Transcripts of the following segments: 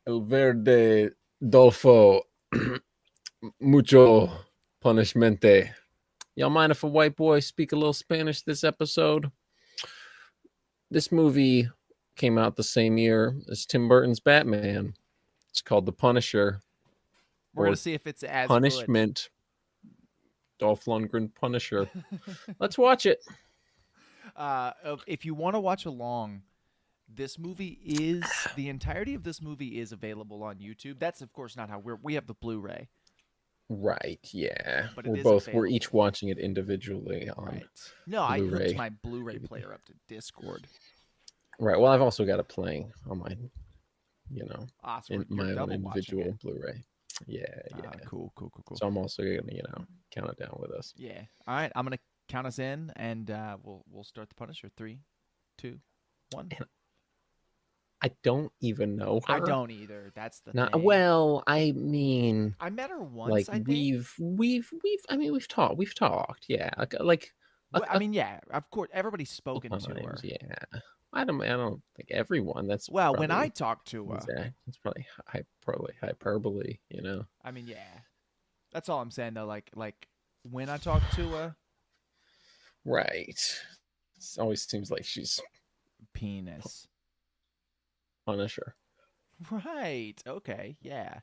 El verde Dolfo mucho punishmente. Y'all mind if a white boy speak a little Spanish this episode? This movie came out the same year as Tim Burton's Batman. It's called The Punisher We're gonna or see if it's as good. Punishment. Dolph Lundgren Punisher. Let's watch it. If you want to watch along, this movie is the entirety of this movie is available on YouTube. That's of course not how we have the Blu-ray, Right, yeah. but it We're is both we're each available. watching it individually on Right. No, I hooked Blu-ray. my Blu-ray player up to Discord. Right. Well, I've also got it playing on my, Ah, so in you're my own double watching it. individual Blu-ray. Yeah, Ah, yeah. cool, cool, cool, cool. So I'm also gonna, count it down with us. Yeah. All right, I'm gonna count us in, and we'll start the Punisher. 3, 2, 1. And I don't even know I her. don't either. That's the Not thing. well. I mean, I met her once, like I think. we've talked. Yeah, like Well, I mean, yeah, of course, everybody's couple spoken to her. times. Yeah. I don't think everyone. That's Well, when I probably talked to her, exact. It's probably hyperbole. I mean, yeah, that's all I'm saying though. Like when I talked to her, Right. It always seems like she's penis. Punisher. Right. Okay. Yeah.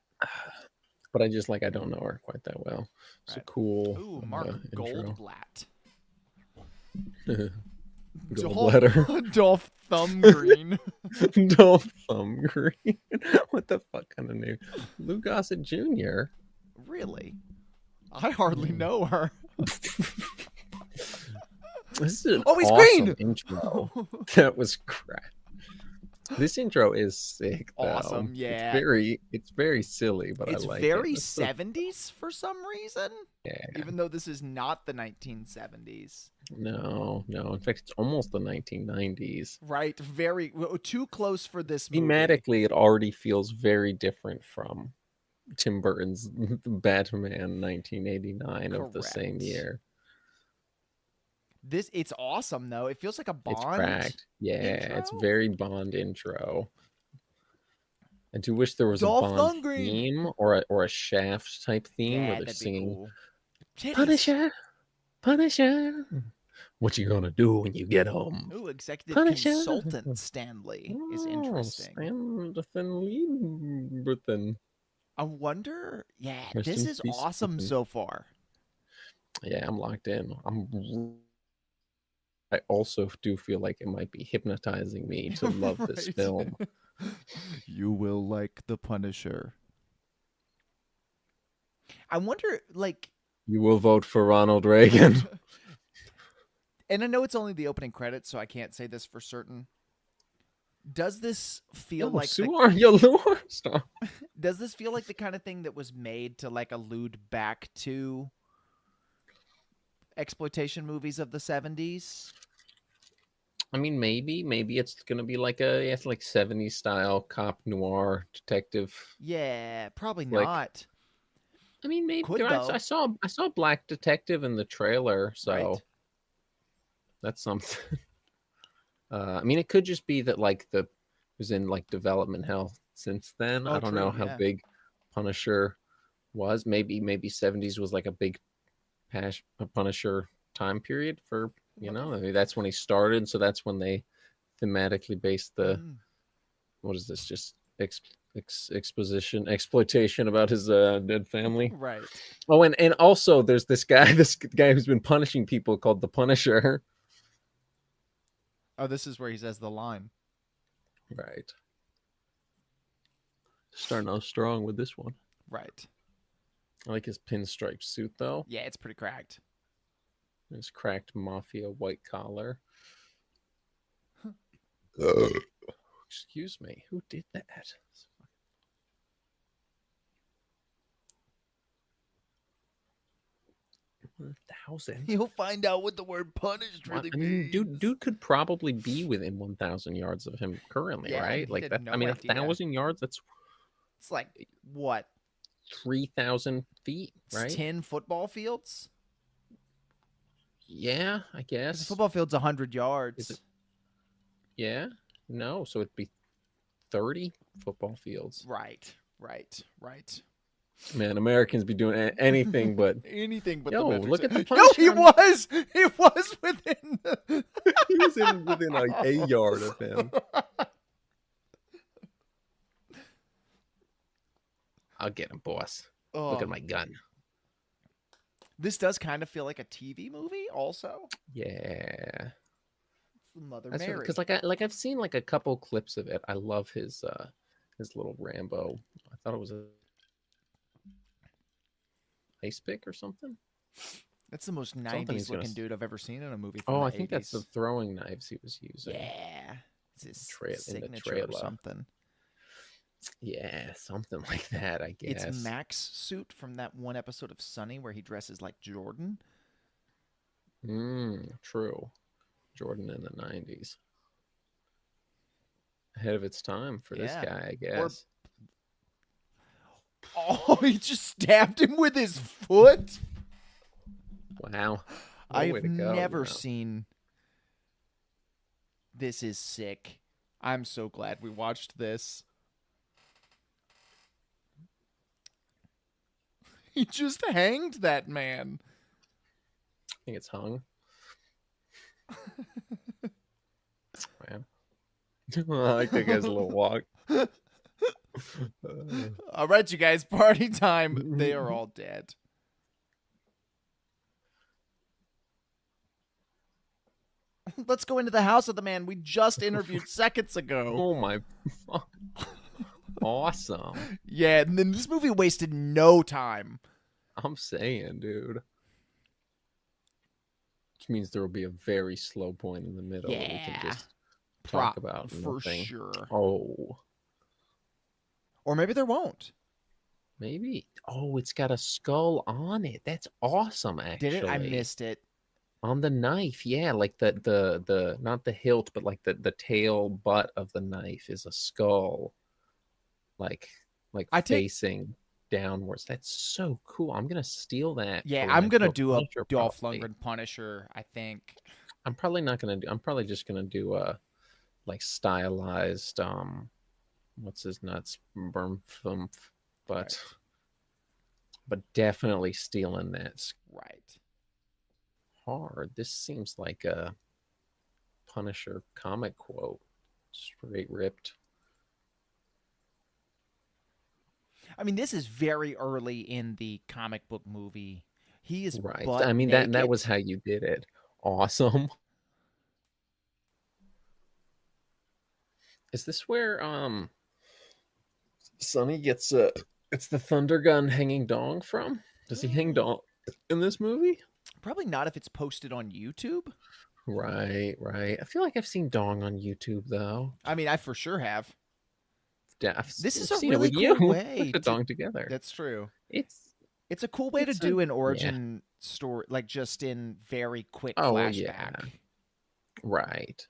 But I don't know her quite that well. So Right. cool Ooh, Mark intro. Goldblatt. Gold Dolph letter. Dolph Thumbgreen. Dolph Thumb Green. What the fuck kind of name? Lou Gossett Jr. Really? I hardly know her. This is an Oh, he's awesome green. intro. That was crap. This intro is sick, though. Awesome, yeah. It's very silly, but It's I like very it. It's so- 70s for some reason. yeah. Even though this is not the 1970s. No. In fact, it's almost the 1990s. Right. Very too close for this movie. Thematically, it already feels very different from Tim Burton's Batman 1989 of the same Correct. year. It's awesome though. It feels like a It's Bond. cracked. Yeah, intro? it's very Bond intro. I do wish there was Dolph a Bond Lundgren. theme or a Shaft type theme where they're that'd singing be cool. Titties. Punisher. What you gonna do when you get home? Ooh, executive Punisher. consultant Stanley is interesting. Stanley. I wonder. Yeah, Rest this in is peace, awesome Ethan. so far. Yeah, I'm locked in. I also do feel like it might be hypnotizing me to love this Right. film. You will like The Punisher. I wonder, like, You will vote for Ronald Reagan. and I know it's only the opening credits, so I can't say this for certain. Does this feel like does this feel like the kind of thing that was made to like allude back to exploitation movies of the 70s? I mean, maybe it's gonna be like a 70s style cop noir detective. Yeah, probably Like, not. I mean, maybe Could, I saw Black Detective in the trailer, so Right. that's something. I mean, it could just be that like it was in like development hell since then. Oh, I don't true, know how yeah. big Punisher was. Maybe 70s was like a big Punisher time period for maybe that's when he started. So that's when they thematically based the what is this just exploitation about his dead family. Right. Oh, and also there's this guy who's been punishing people called the Punisher. Oh, this is where he says the line. Right. Starting off strong with this one. Right. I like his pinstripe suit though. Yeah, it's pretty cracked. His cracked mafia white collar. Excuse me. Who did that? 1,000. You'll find out what the word punished really means. Dude could probably be within 1,000 yards of him currently, Yeah, right? he Like had that. no I mean, idea. 1,000 yards. That's It's like what? 3,000 feet, right? It's 10 football fields. Yeah, I The guess. football field's 100 yards. Yeah. No, so it'd be 30 football fields. Right. Man, Americans be doing anything but. Anything but Yo, the metrics. look at the Yo, he Punisher. was. He was within. He was within like a yard of him. I'll get him, boss. Look Oh, at my gun. this does kind of feel like a TV movie, also. Yeah, It's the Mother that's Mary. because I've seen like a couple clips of it. I love his little Rambo. I thought it was a ice pick or something. That's the most Something 90s he's gonna looking s- dude I've ever seen in a movie. From Oh, the I think that's the 80s. throwing knives he was using. Yeah. It's his In the signature or trailer. something. Yeah, something like that, I guess. It's Mac's suit from that one episode of Sunny where he dresses like Jordan. True. Jordan in the 90s. Ahead of its time for this Yeah. guy, I guess. Oh, he just stabbed him with his foot. Wow. What a I've way to go, never seen. This is sick. I'm so glad we watched this. He just hanged that man. I think it's hung. Wow. I like that guy's little walk. All right, you guys, party time. They are all dead. Let's go into the house of the man we just interviewed seconds ago. Oh my. Awesome. Yeah, and then this movie wasted no time. I'm saying, dude. Which means there will be a very slow point in the middle that we Yeah. can just talk about. For nothing. sure. Oh, Or maybe there won't. maybe. Oh, it's got a skull on it. That's awesome, actually. Did it? I missed it. On the knife, yeah, like the not the hilt, but like the tail butt of the knife is a skull, like facing downwards. That's so cool. I'm gonna steal that. Yeah, for I'm my gonna book do a Punisher, Dolph probably. Lundgren Punisher, I think. I'm probably not gonna do. I'm probably just gonna do a like stylized what's his nuts Burnfumf, but definitely stealing that Right. hard. This seems like a Punisher comic quote, straight ripped. I mean, this is very early in the comic book movie. He is Right. butt I mean naked. that was how you did it. Awesome. Is this where Sonny gets it's the thunder gun hanging dong from? Does he hang dong in this movie? Probably not if it's posted on YouTube. Right. I feel like I've seen dong on YouTube though. I mean, I for sure have. Yeah, This is I've a seen it really with cool you. way Put the to- dong together. That's true. It's It's a cool way to It's do a- an origin story, like just in very quick Oh, flashback. yeah. Right.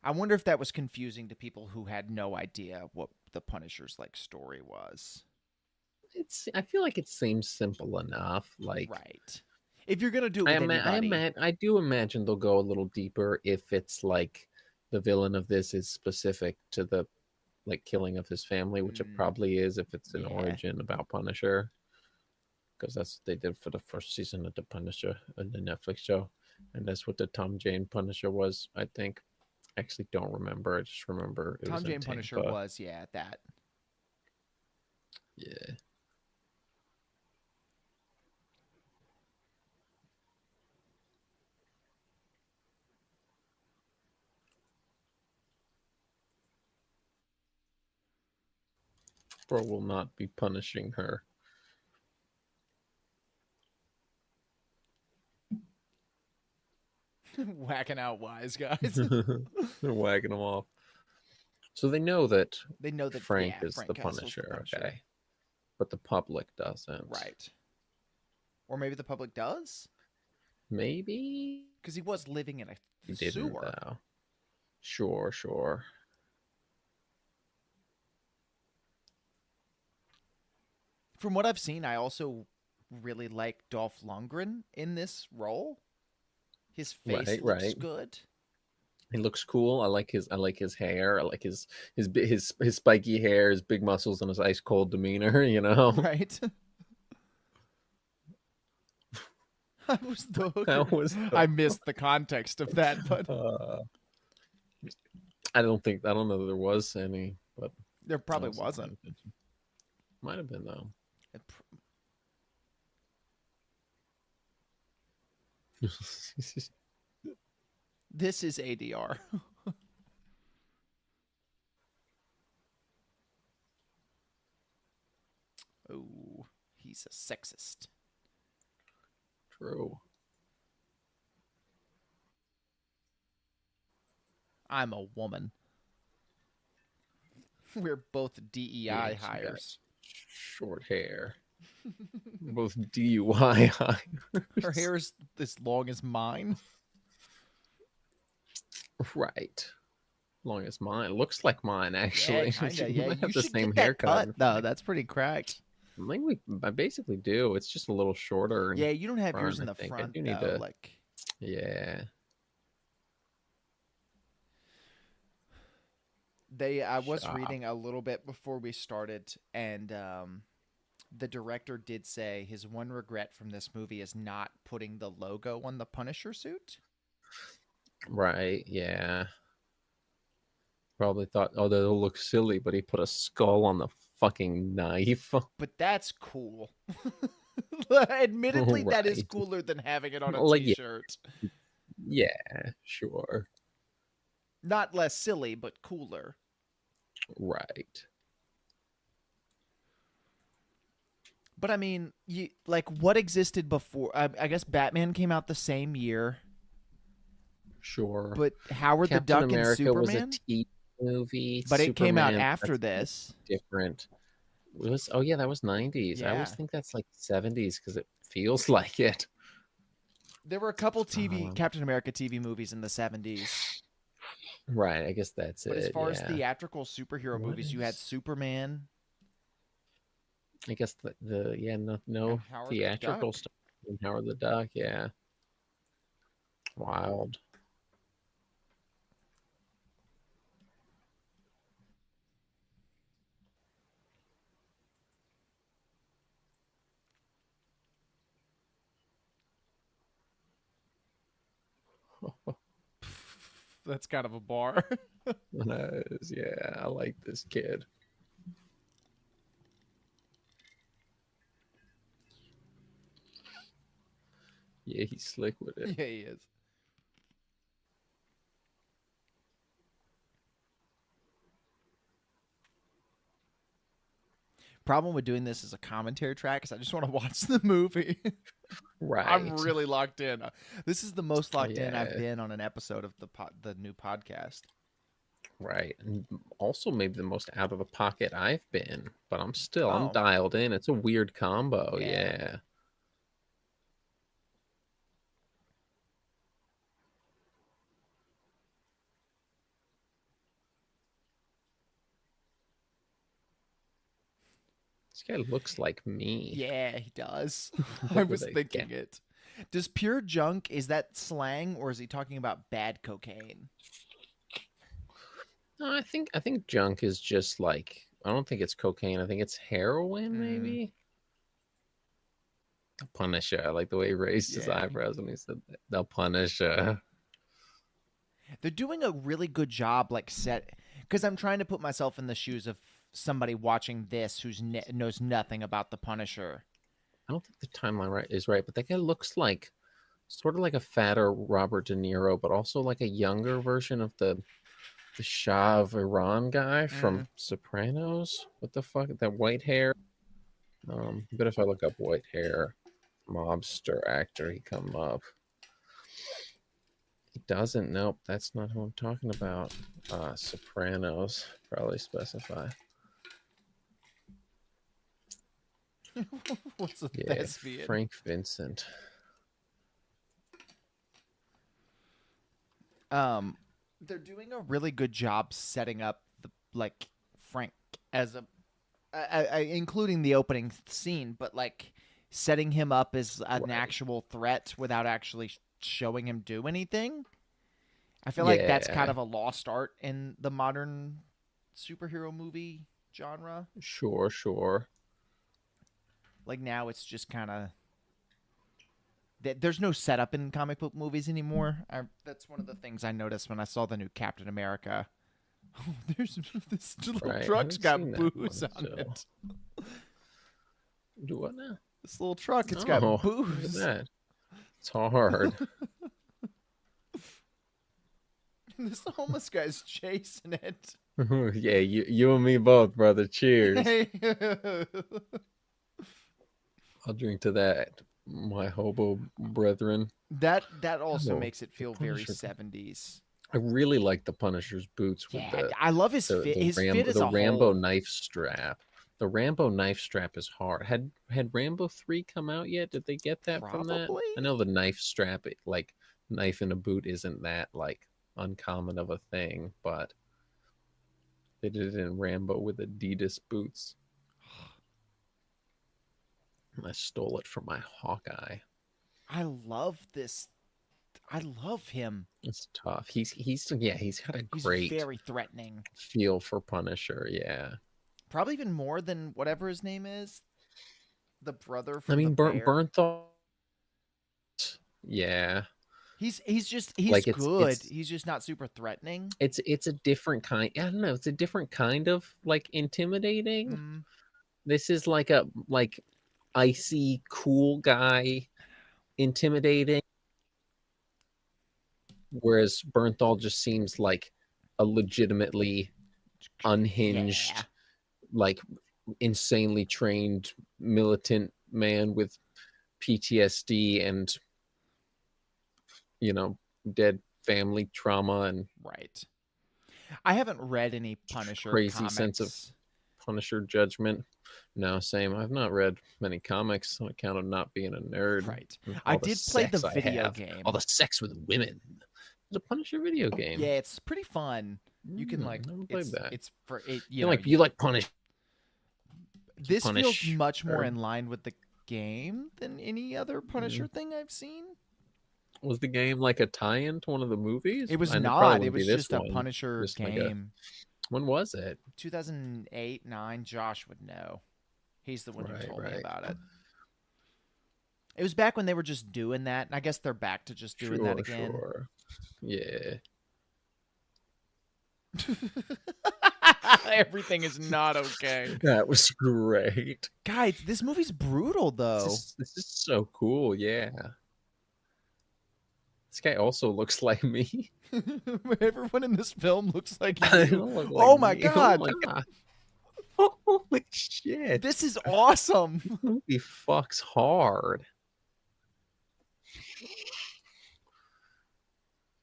I wonder if that was confusing to people who had no idea what the Punisher's like story was. I feel like it seems simple enough. Like Right. If you're gonna do it with anybody, I do imagine they'll go a little deeper if it's like the villain of this is specific to the like killing of his family, which it probably is if it's an Yeah. origin about Punisher, because that's what they did for the first season of the Punisher and the Netflix show, and that's what the Tom Jane Punisher was. I think. I actually don't remember. I just remember it Tom was in Jane Punisher Tampa. was that. Yeah. Bro will not be punishing her. Whacking out wise guys. They're wagging them off. So they know that They know that Frank yeah, is Frank the Castle's Punisher, okay? But the public doesn't. Right. Or maybe the public does, Maybe because he was living in a he didn't, sewer. though. Sure. From what I've seen, I also really like Dolph Lundgren in this role. His face looks Right. good. He looks cool. I like his hair. I like his spiky hair, his big muscles, and his ice cold demeanor. You know, Right? I was the that hooker. was the. I missed the context of that, but Uh, I don't know that there was any, but there I probably wasn't paying wasn't. attention. Might have been though. This is ADR. Oh, he's a sexist. True. I'm a woman. We're both DEI Yeah, she got hires. short hair. Both DUI hires. Her hair is as long as mine. Right. Long as mine. Looks like mine, actually. Yeah, kinda. We Yeah, might have you the should same get that haircut. cut though. That's pretty cracked. I think I basically do. It's just a little shorter. Yeah, you don't have yours in I the think. front I do need though. to. Like Yeah. I was Shop. reading a little bit before we started, and the director did say his one regret from this movie is not putting the logo on the Punisher suit. Right. Yeah. Probably thought, oh, that'll look silly, but he put a skull on the fucking knife. But that's cool. Admittedly, that is Right. cooler than having it on a Like, t-shirt. yeah, sure. Not less silly, but cooler. Right. But I mean, what existed before? I guess Batman came out the same year. Sure. But Howard Captain the Duck America and Superman. was a TV movie. But it came out Superman, after that's this. different. It was, oh yeah, that was 90s. I always Yeah. think that's like 70s because it feels like it. There were a couple Captain America TV movies in the 70s. Right, I guess that's But it. as far as yeah. theatrical superhero What movies, you had is- Superman. I guess no And Howard the theatrical Duck. stuff in Howard the Duck. Yeah. Wild. That's kind of a bar. Nice. Yeah, I like this kid. Yeah, he's slick with it. Yeah, he is. Problem with doing this as a commentary track is I just want to watch the movie. Right. I'm really locked in. This is the most locked in I've Yeah. been on an episode of the new podcast. Right. And also maybe the most out of the pocket I've been, but I'm Oh. dialed in. It's a weird combo. Yeah. Yeah. This guy looks like me. Yeah, he does. What I were was they thinking getting? it. Does pure junk, is that slang or is he talking about bad cocaine? No, I think junk is just like, I don't think it's cocaine. I think it's heroin, maybe. Punisher. I like the way he raised his Yeah. eyebrows when he said that. The Punisher. They're doing a really good job, because I'm trying to put myself in the shoes of somebody watching this who's knows nothing about the Punisher. I don't think the timeline is right, but that guy looks like sort of like a fatter Robert De Niro, but also like a younger version of the Shah of Iran guy from Sopranos. What the fuck? That white hair. But if I look up white hair mobster actor, he come up. He doesn't. Nope, that's not who I'm talking about. Sopranos probably specify. What's the Yeah, thespian? Frank Vincent. They're doing a really good job setting up Frank as including the opening scene, but setting him up as an Right. actual threat without actually showing him do anything. I feel like that's kind Yeah, of a lost art in the modern superhero movie genre. sure, sure. Like now it's just kind of there's no setup in comic book movies anymore. That's one of the things I noticed when I saw the new Captain America. Oh, there's this little Right. I truck's haven't seen got that booze one on still. it. Do what now? This little truck, it's got Oh, look at booze. that. It's hard. This homeless guy's chasing it. Yeah, you and me both, brother. Cheers. I'll drink to that, my hobo brethren. that also Oh, makes it the feel very Punisher. 70s. I really like the Punisher's boots with Yeah, I love his fit. His fit as The a Rambo whole. knife strap. The Rambo knife strap is hard. Had Rambo 3 come out yet? Did they get that from that? Probably. I know the knife strap, like knife in a boot, isn't that like uncommon of a thing, but they did it in Rambo with Adidas boots. I stole it from my Hawkeye. I love this. I love him. It's tough. He's yeah, he's got a He's great very threatening. feel for Punisher. Yeah. Probably even more than whatever his name is. The brother I from mean, the bear. Bernthal. Yeah, He's just like good. He's just not super threatening. it's a different kind. I don't know. It's a different kind of like intimidating. Mm, This is like a icy cool guy intimidating, whereas Bernthal just seems like a legitimately unhinged, yeah. like insanely trained militant man with PTSD and dead family trauma and Right. I haven't read any Punisher crazy comics. sense of Punisher judgment. No, same. I've not read many comics on account of not being a nerd. Right. And I all the did play the sex I video have, game. all the sex with women. The Punisher video game. Yeah, it's pretty fun. You can like never played that. it's for it. You like Punish. This Punish feels much more or- in line with the game than any other Punisher thing I've seen. Was the game like a tie-in to one of the movies? It was I know- not. probably It wouldn't be was this just a one. Punisher Just like game. when was it? 2008, 9. Josh would know. He's the one who told me about it. It was back when they were just doing that, and I guess they're back to just doing that again. Sure. Yeah. Everything is not okay. That was great. Guys, this movie's brutal though. This is so cool. Yeah. This guy also looks like me. Everyone in this film looks like I you. don't look Oh like my me. god. Oh my god. Holy shit. This is awesome. This movie fucks hard.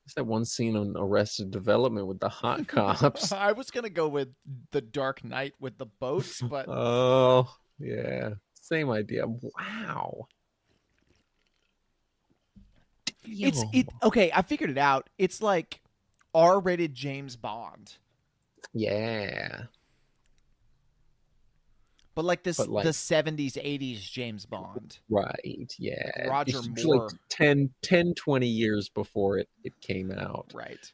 There's that one scene on Arrested Development with the hot cops. I was gonna go with The Dark Knight with the boats, but Oh, yeah. Same idea. Wow. it's Damn. okay. I figured it out. It's like R-rated James Bond, Yeah. but like this But, like- the 70s, 80s James Bond. Right. Yeah. Roger It's Moore. like 10, 20 years before it came out. Right.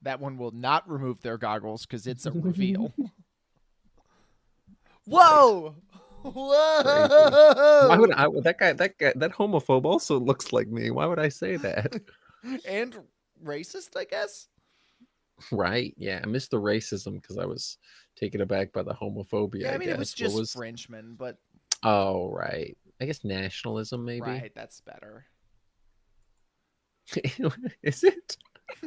That one will not remove their goggles because it's a reveal. Whoa! Whoa! Why would that homophobe also looks like me? Why would I say that? And racist, I guess. Right. Yeah. I missed the racism because I was taken aback by the homophobia. Yeah, I mean, it was guess. just Frenchmen, but Oh, right. I guess nationalism, maybe. right, that's better. Is it? I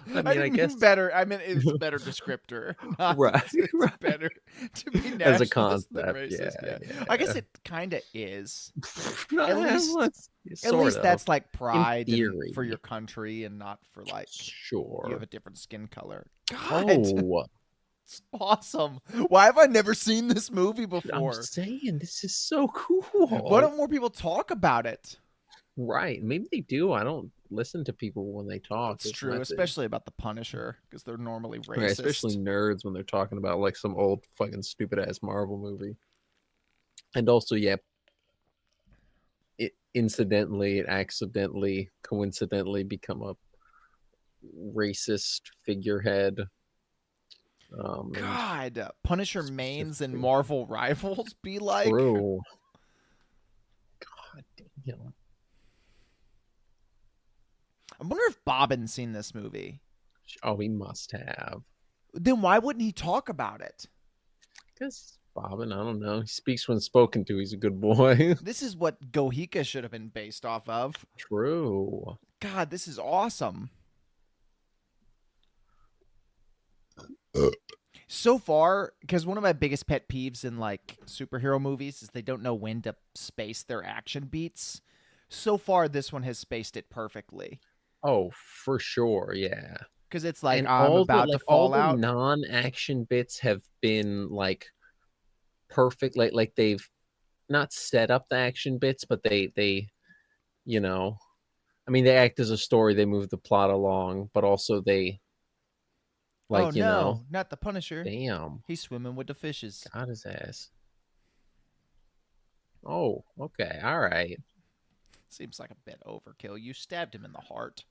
mean, I didn't guess- mean better. I mean, it's a better descriptor. Not Right, It's right. better to be nationalist As a than concept, racist. yeah. I guess it kind of is. At At least that's like pride and theory. for your country and not for like sure. you have a different skin color. God, Oh, it's awesome. Why have I never seen this movie I'm before? saying this is so cool. Why don't more people talk about it? Right. Maybe they do. I don't listen to people when they talk. It's true, especially about the Punisher, because they're normally racist. Right, especially nerds when they're talking about like some old fucking stupid ass Marvel movie. And also, yeah, accidentally, coincidentally become a racist figurehead. And God, Punisher mains and specifically, Marvel rivals be like. true. God damn. I wonder if Bobbin's seen this movie. Oh, he must have. Then why wouldn't he talk about it? Because Bobbin, I don't know. He speaks when spoken to. He's a good boy. This is what Gohika should have been based off of. True. God, this is awesome. So far, because one of my biggest pet peeves in like superhero movies is they don't know when to space their action beats. So far, this one has spaced it perfectly. Oh, for sure. Yeah. Because it's like And I'm about to all fall the out. non-action bits have been like perfect. Like they've not set up the action bits, but they you know, I mean, they act as a story. They move the plot along, but also they Oh like no, not the Punisher. damn, He's swimming with the fishes. got his ass. Oh, okay, all right. Seems like a bit overkill. You stabbed him in the heart.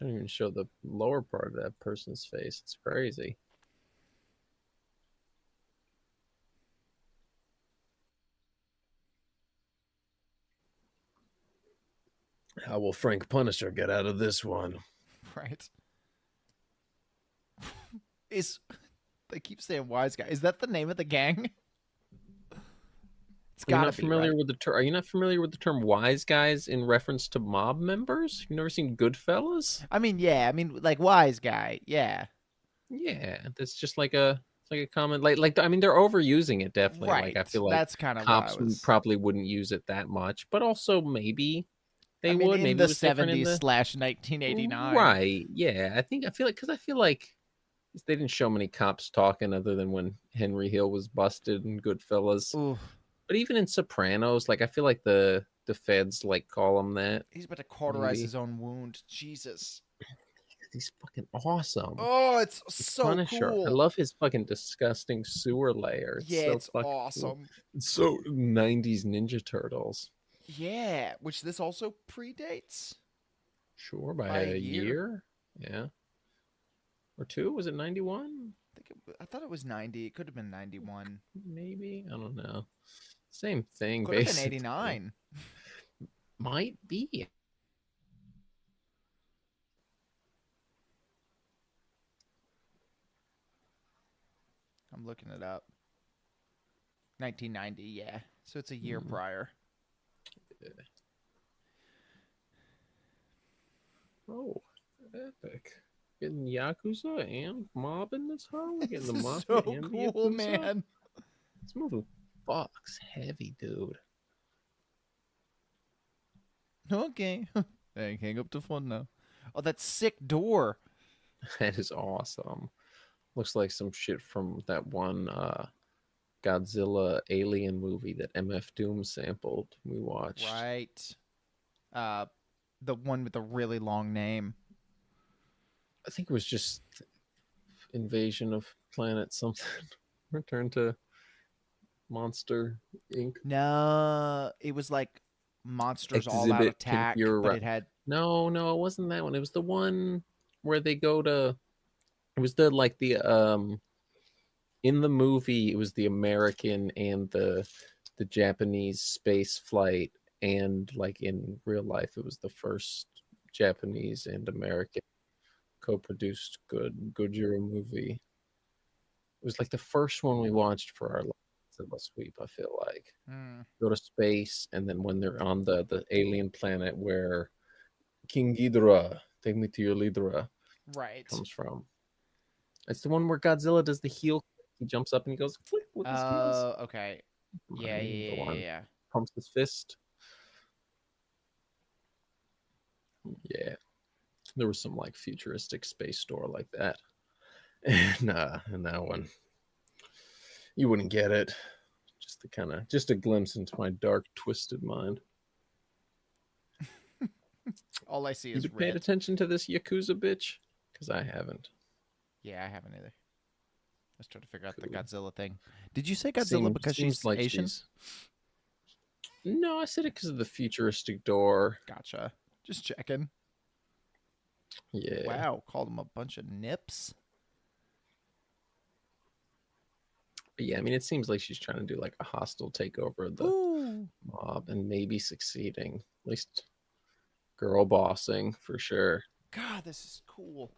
I don't even show the lower part of that person's face. It's crazy. How will Frank Punisher get out of this one? Right. Is they keep saying wise guy. Is that the name of the gang? It's Are you gotta not be familiar right. with the term? Are you not familiar with the term "wise guys" in reference to mob members? You've never seen Goodfellas? I mean, yeah. I mean, like wise guy. Yeah. Yeah, that's just like a it's like a common like I mean they're overusing it definitely. Like Right. I feel like That's kind of what I cops was. probably wouldn't use it that much, but also maybe I they mean, would. in Maybe the it was different in 70s the slash 1989. right. Yeah, I feel like because I feel like they didn't show many cops talking other than when Henry Hill was busted in Goodfellas. Ooh, But even in Sopranos, like I feel like the feds like call him that. he's about to cauterize Maybe his own wound. Jesus. he's fucking awesome. Oh, it's The so Punisher. I cool. love his fucking disgusting sewer layer. It's Yeah, so it's fucking cool. awesome. It's so 90s Ninja Turtles. Yeah, which this also predates Sure, by by a a year. year. Yeah. Or two? Was it 91? I thought it was 90. It could have been 91. Maybe. I don't know. Same thing, Could have been basically. 89. Might be. I'm looking it up. 1990, yeah. So it's a year Hmm. prior. Oh, epic. Getting Yakuza and mob in this hoe? We're getting This the is mafia so and the cool, Yakuza? man. This movie fucks heavy, dude. Okay. Hey, hang up the phone now. Oh, that sick door. That is awesome. Looks like some shit from that one Godzilla alien movie that MF Doom sampled. We watched. Right. The one with the really long name. I think it was just Invasion of Planet something. Return to Monster Inc. No, it was like Monsters All Out Exhibit Attack, but it had No, it wasn't that one. It was the one where they go to. It was the in the movie. It was the American and the Japanese space flight, and like in real life, it was the first Japanese and American co-produced Gojira movie. It was like the first one we watched for our Godzilla sweep. I feel like go to space, and then when they're on the alien planet where King Ghidorah, take me to your Lidra, right. comes from. It's the one where Godzilla does the heel. He jumps up and he goes flick with his heels. Okay. Come Yeah, on, yeah, go yeah, on. yeah. Pumps his fist. Yeah, there was some like futuristic space store like that, and that one you wouldn't get it. Just a glimpse into my dark, twisted mind. All I see You is paid red. attention to this Yakuza bitch? Because I haven't. Yeah, I haven't either. I was trying to figure out the Cool. Godzilla thing. Did you say Godzilla because Seems she's like Asian? No, I said it because of the futuristic door. Gotcha. Just checking. Yeah. Wow, called them a bunch of nips. But yeah, I mean, it seems like she's trying to do like a hostile takeover of the Ooh. mob and maybe succeeding. At least girl bossing for sure. God, this is cool.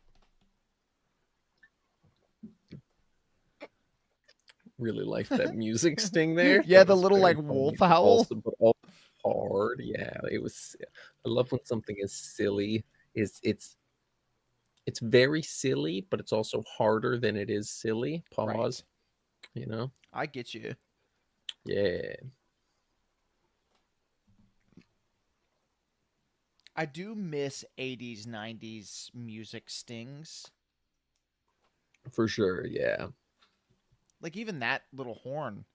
Really like that music sting there. Yeah, That the was little very like funny, wolf but howl. also hard. Yeah, it was. I love when something is silly. It's very silly, but it's also harder than it is silly. Pause. Right. You know. I get you. Yeah. I do miss 80s, 90s music stings. For sure. Yeah. Like even that little horn.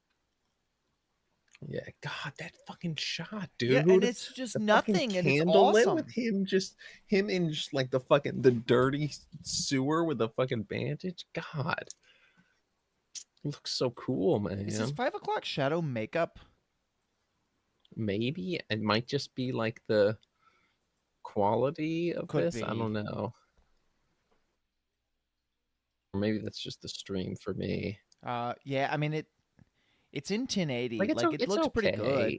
Yeah. God, that fucking shot, Yeah, and dude. it's just The fucking nothing and it's candle lit awesome. with him in just like the dirty sewer with the fucking bandage. God. It looks so cool, man. Is this 5 o'clock shadow makeup? Maybe it might just be like the quality of Could this. I be. don't know. Or maybe that's just the stream for me. Yeah, I mean it's in 1080. Like Like it it's looks pretty okay. good.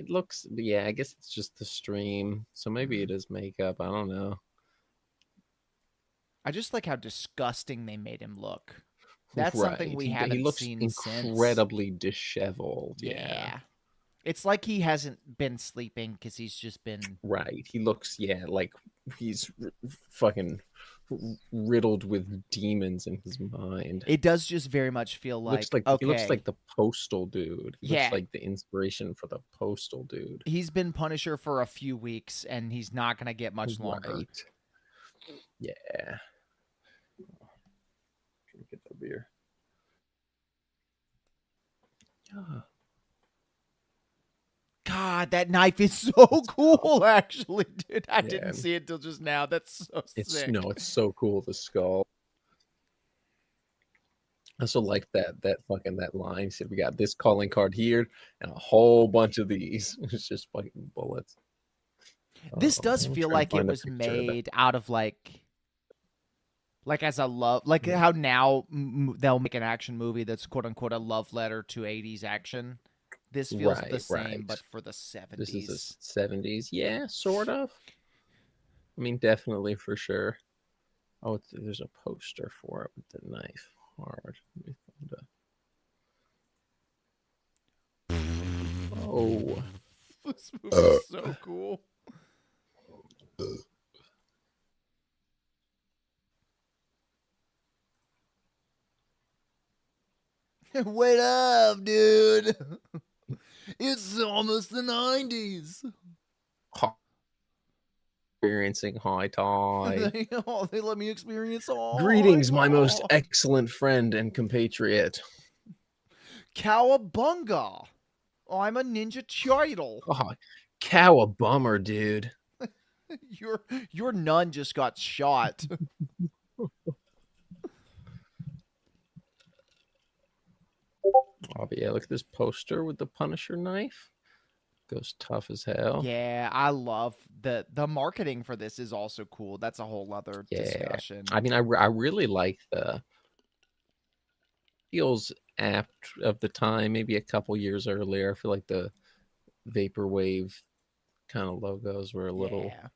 It looks, yeah, I guess it's just the stream. So maybe it is makeup. I don't know. I just like how disgusting they made him look. That's something Right. we He haven't looks seen since. incredibly disheveled. Yeah. Yeah. It's like he hasn't been sleeping because he's just been. Right. He looks, yeah, like he's fucking riddled with demons in his mind. It does just very much feel like He looks okay, like the postal dude. He looks yeah, like the inspiration for the postal dude. he's been Punisher for a few weeks and he's not gonna get much longer. Right. Yeah. Get the beer. Ah. God, that knife is so cool, actually, dude. I didn't see it till just now. That's so sick. It's so cool. The skull. I also like that fucking that line. He said we got this calling card here and a whole bunch of these. It's just fucking bullets. This does I'm feel trying to like it find a was picture of that. made out of like as a love, like how now they'll make an action movie that's quote unquote a love letter to 80s action. This feels the Right, same, right. but for the 70s. This is the 70s. Yeah, sort of. I mean, definitely for sure. Oh, there's a poster for it with the knife. Hard. Let me find a... Oh. This movie is so cool. Wait up, dude. It's almost the 90s. Experiencing high tide. They let me experience all. Greetings, my most excellent friend and compatriot. Cowabunga. I'm a ninja child. Oh, cowabummer, dude. Your nun just got shot. Oh, but yeah, look at this poster with the Punisher knife. Goes tough as hell. Yeah, I love the marketing for this is also cool. That's a whole other discussion. I mean, I really like the feels apt of the time. Maybe a couple years earlier, I feel like the vaporwave kind of logos were a little. Yeah.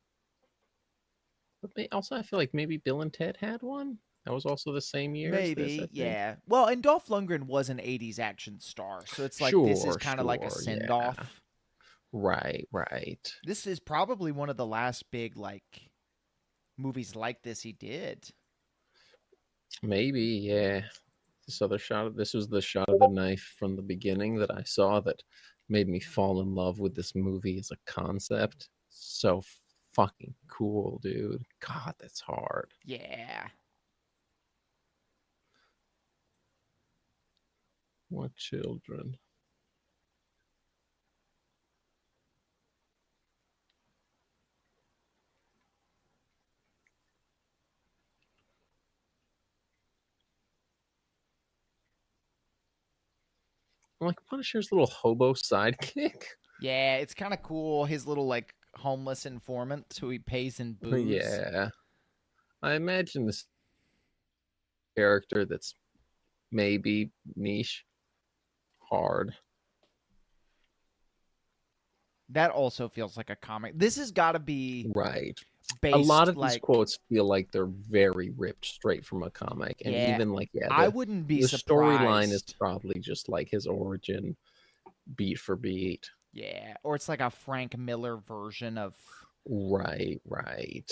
But also, I feel like maybe Bill and Ted had one. That was also the same year. Maybe, as this, yeah. Well, and Dolph Lundgren was an 80s action star, so it's like this is kind of like a send-off. Yeah. Right, right. This is probably one of the last big like movies like this he did. Maybe, yeah. This was the shot of the knife from the beginning that I saw that made me fall in love with this movie as a concept. So fucking cool, dude. God, that's hard. Yeah. What children? I'm like Punisher's little hobo sidekick. Yeah, it's kind of cool. His little like homeless informant who he pays in booze. Yeah, I imagine this character that's maybe niche, hard. That also feels like a comic. This has got to be Right. A lot based of these like, quotes feel like they're very ripped straight from a comic, and yeah, even like yeah, I wouldn't be the storyline is surprised. probably just like his origin, beat for beat. Yeah, or it's like a Frank Miller version of. Right, right.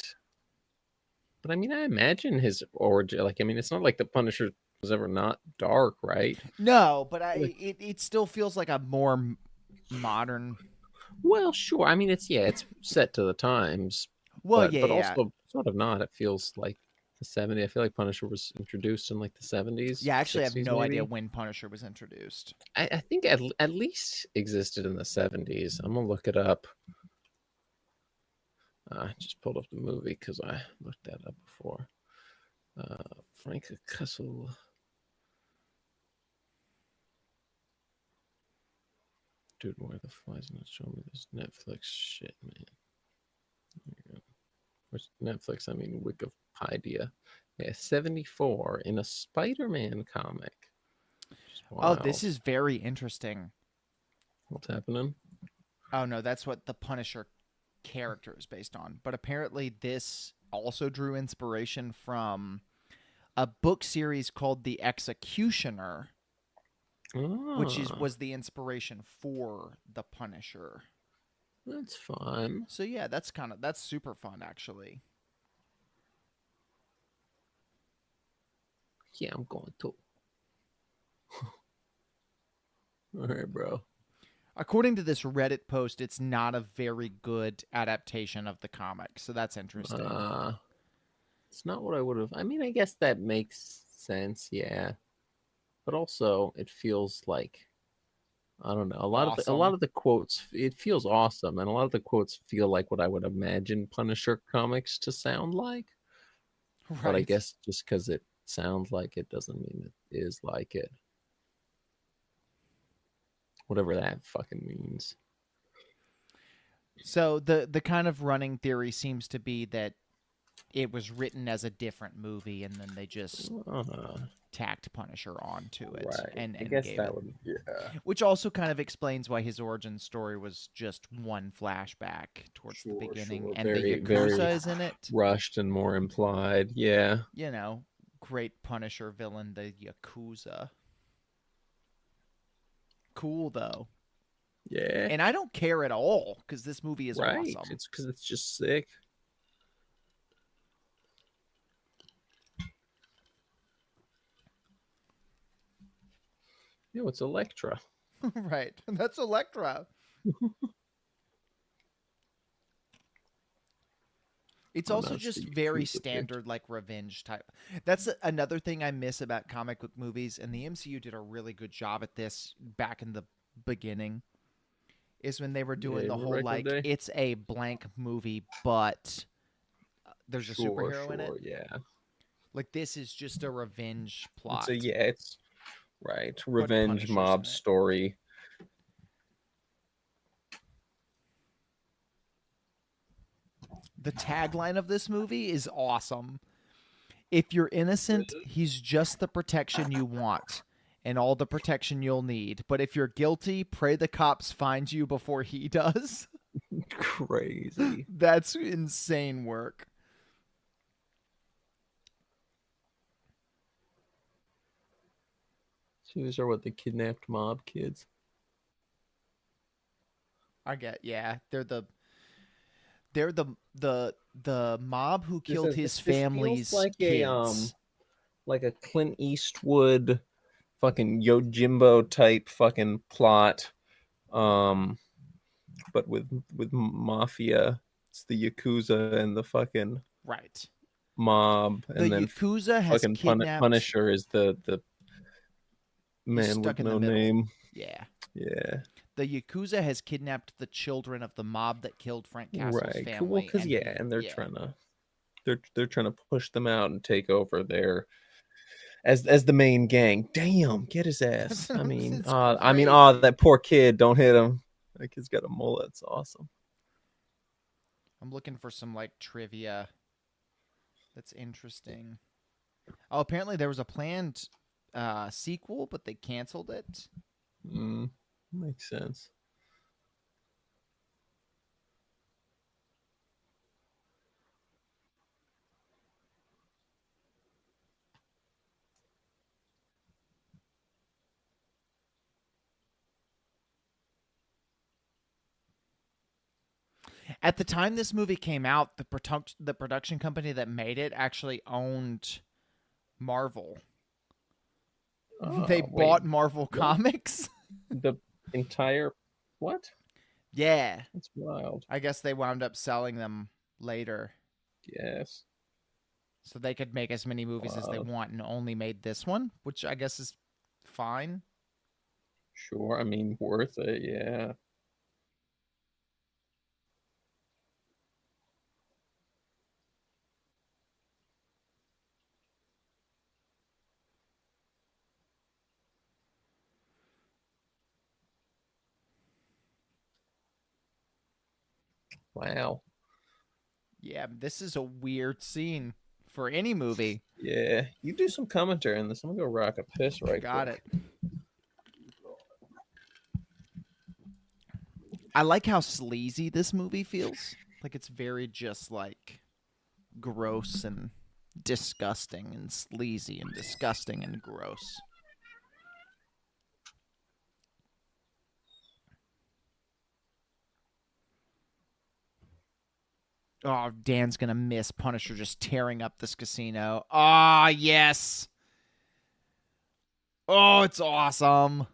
But I mean, I imagine his origin. Like, I mean, it's not like the Punisher was ever not dark, right? No, but Like, it still feels like a more modern. well, sure. I mean, it's set to the times, Well, yeah, but yeah. also sort of not. It feels like the '70s. I feel like Punisher was introduced in like the '70s, Yeah, actually, I have '60s, no idea maybe. when Punisher was introduced. I think at least existed in the '70s. I'm gonna look it up. I just pulled up the movie because I looked that up before. Frank Castle. Dude, why the fuck is not showing me this Netflix shit, man? There you go. Where's Netflix? I mean, Wikipedia. Yeah, 74 in a Spider-Man comic. Just Oh, this wild. is very interesting. What's happening? Oh no, that's what the Punisher character is based on. But apparently, this also drew inspiration from a book series called The Executioner, which is Ah, was the inspiration for the Punisher. that's fun. So yeah, that's super fun actually. Yeah, I'm going to. All right, bro. According to this Reddit post, it's not a very good adaptation of the comic, so that's interesting. Uh, it's not what I would have. I mean, I guess that makes sense. Yeah, but also it feels like I don't know. A lot Awesome. of the quotes it feels awesome, and a lot of the quotes feel like what I would imagine Punisher comics to sound like. But I Right. guess just because it sounds like it doesn't mean it is like it. Whatever that fucking means. So the kind of running theory seems to be that it was written as a different movie and then they just Uh, tacked Punisher onto it right. I and guess gave that it, would. Yeah. which also kind of explains why his origin story was just one flashback towards the Sure. beginning Sure. and the Very. Very Yakuza is in it. rushed and more implied. Yeah. You know, great Punisher villain, the Yakuza. Cool though. Yeah. And I don't care at all because this movie is Right. awesome. It's because it's just sick. You know, it's Elektra. Right. That's Elektra. It's Oh no, also it's just the very Yakuza kid. standard, like revenge type. That's another thing I miss about comic book movies, and the MCU did a really good job at this back in the beginning. Is when they were Yeah, doing you the remember whole back in the like day? it's a blank movie, but there's a Sure, superhero in it. sure, yeah. Like this is just a revenge It's a plot, yeah, it's right. but Revenge Punisher's in mob it. story. The tagline of this movie is awesome. If you're innocent, he's just the protection you want and all the protection you'll need. But if you're guilty, pray the cops find you before he does. Crazy. That's insane work. So these are what the kidnapped mob kids. I get, yeah. They're the mob who This killed his this feels family's kids. like a Clint Eastwood fucking Yojimbo type fucking plot. Um but with mafia. It's the Yakuza and the fucking Right. mob, The and then Yakuza has fucking kidnapped. Punisher is the He's man stuck with in the no middle. name. Yeah. Yeah. The Yakuza has kidnapped the children of the mob that killed Frank Castle's Right. Cool. Well, family, because and yeah, he, and they're yeah, trying to they're trying to push them out and take over their as the main gang. Damn, get his ass. it's I mean, crazy. that poor kid. Don't hit him. That kid's got a mullet. It's awesome. I'm looking for some like trivia that's interesting. Oh, apparently there was a planned sequel, but they canceled it. Makes sense. At the time this movie came out, the production company that made it actually owned Marvel. They Oh, wait. bought Marvel What? Comics. The entire what? Yeah. That's wild. I guess they wound up selling them later Yes. so they could make as many movies as they Wild. want and only made this one, which I guess is fine. Sure. I mean, worth it. Yeah. Wow. Yeah, this is a weird scene for any movie. Yeah. You do some commentary on this. I'm gonna go rock a piss right Got quick. it. I like how sleazy this movie feels. Like it's very just like gross and disgusting and sleazy and disgusting and gross. Oh, Dan's gonna miss Punisher just tearing up this casino. Ah, yes. Oh, it's awesome.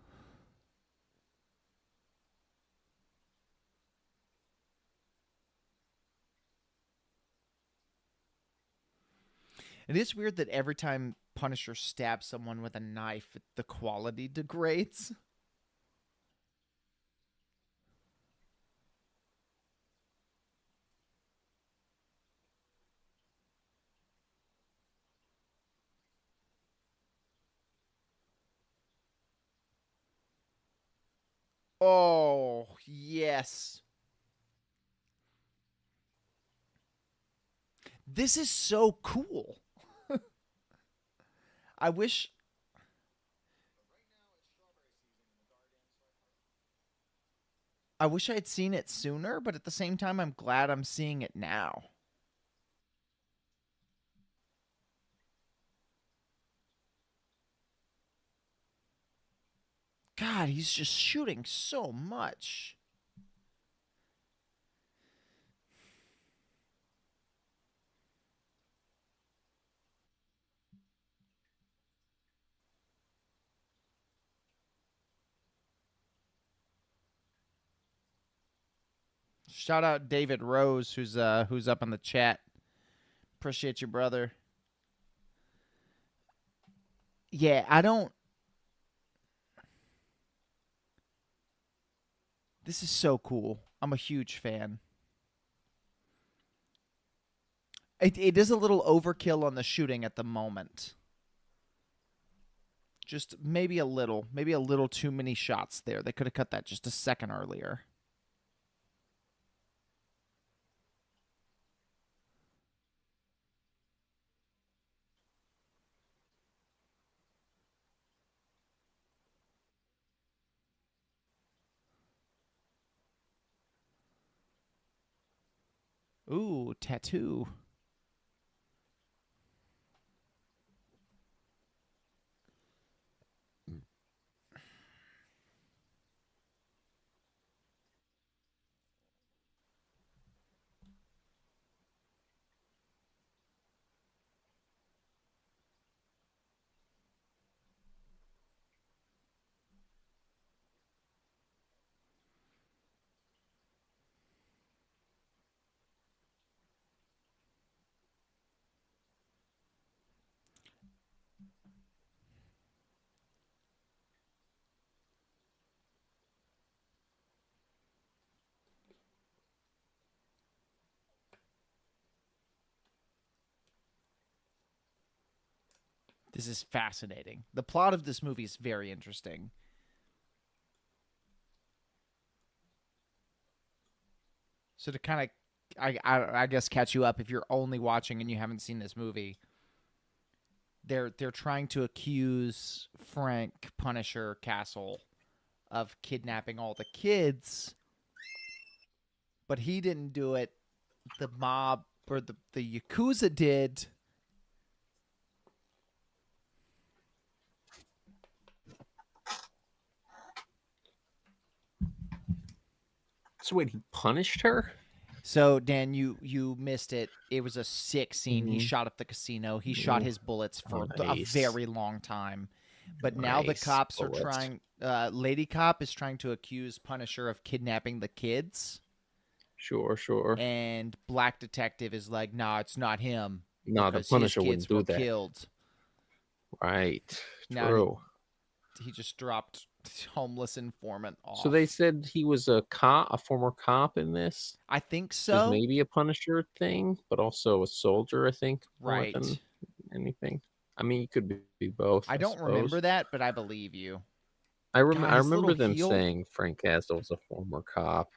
It is weird that every time Punisher stabs someone with a knife, the quality degrades. Oh, yes. This is so cool. I wish I wish I had seen it sooner, but at the same time I'm glad I'm seeing it now. God, he's just shooting so much. Shout out David Rose who's up in the chat. Appreciate you, brother. Yeah, I don't This is so cool. I'm a huge fan. It is a little overkill on the shooting at the moment. Just maybe a little too many shots there. They could have cut that just a second earlier. Ooh, tattoo. This is fascinating. The plot of this movie is very interesting. So to kind of, I guess catch you up if you're only watching and you haven't seen this movie. They're trying to accuse Frank Punisher Castle of kidnapping all the kids, but he didn't do it. The mob or the Yakuza did. So wait, he punished her? So Dan, you missed it. It was a sick scene. He Mhm. shot up the casino. He shot his bullets for a Nice. very long time. But now the Nice cops are bullets. trying. Lady Cop is trying to accuse Punisher of kidnapping the kids, Sure. and Black Detective is like, "Nah, it's not him. Nah, the Because Punisher his wouldn't kids do were that. killed." Right. Now True. he just dropped homeless informant off. So they said he was a former cop in this. I think Which is so. maybe a Punisher thing, but also a soldier, I think, more Right. than anything. I mean, he could be both. I don't remember that, but I believe you. I God, his remember little them heel- saying Frank Castle was a former cop.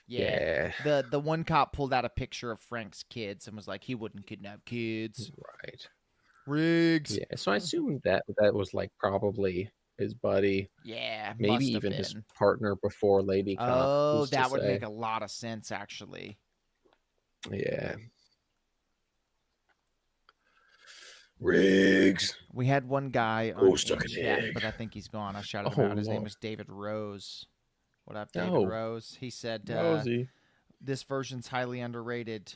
Yeah. The one cop pulled out a picture of Frank's kids and was like, he wouldn't kidnap kids. Right. Riggs. Yeah. So I assumed that was like probably his buddy, Yeah, maybe must have even been. his partner before Lady Cop. Oh, Who's to that would say? make a lot of sense, actually. Yeah. Riggs. We had one guy Go on suck in an chat, egg. but I think he's gone. I shouted him Oh, out. His name Lord. was David Rose. What up, David Oh. Rose? He said, Rosie. this version's highly underrated.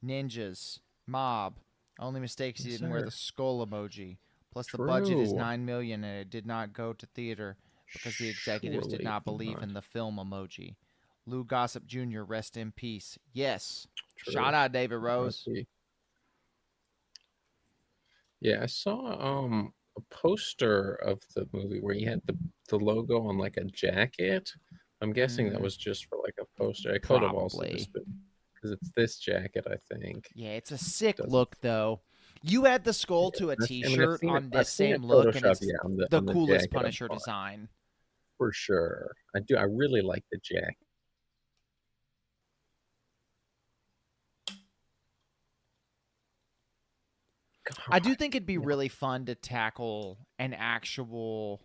Ninjas, mob. Only mistakes he Yes, didn't wear sir. the skull emoji. Plus the budget is True. $9 million and it did not go to theater because the executives did Surely not believe not. in the film emoji. Lou Gossip Jr., rest in peace. Yes. True. Shout out David Rose. Rosie. Yeah, I saw a poster of the movie where he had the logo on like a jacket. I'm guessing that was just for like a poster. It could have also Probably. just been because it's this jacket, I think. Yeah, it's a sick Doesn't- look though. You add the skull to a I've- I mean, I've t-shirt seen it- on I've this seen it same look, and Photoshopped, it's yeah, on the on coolest jacket, I'm Punisher fine. design. For sure. I do. I really like the jacket. I do think it'd be really fun to tackle an actual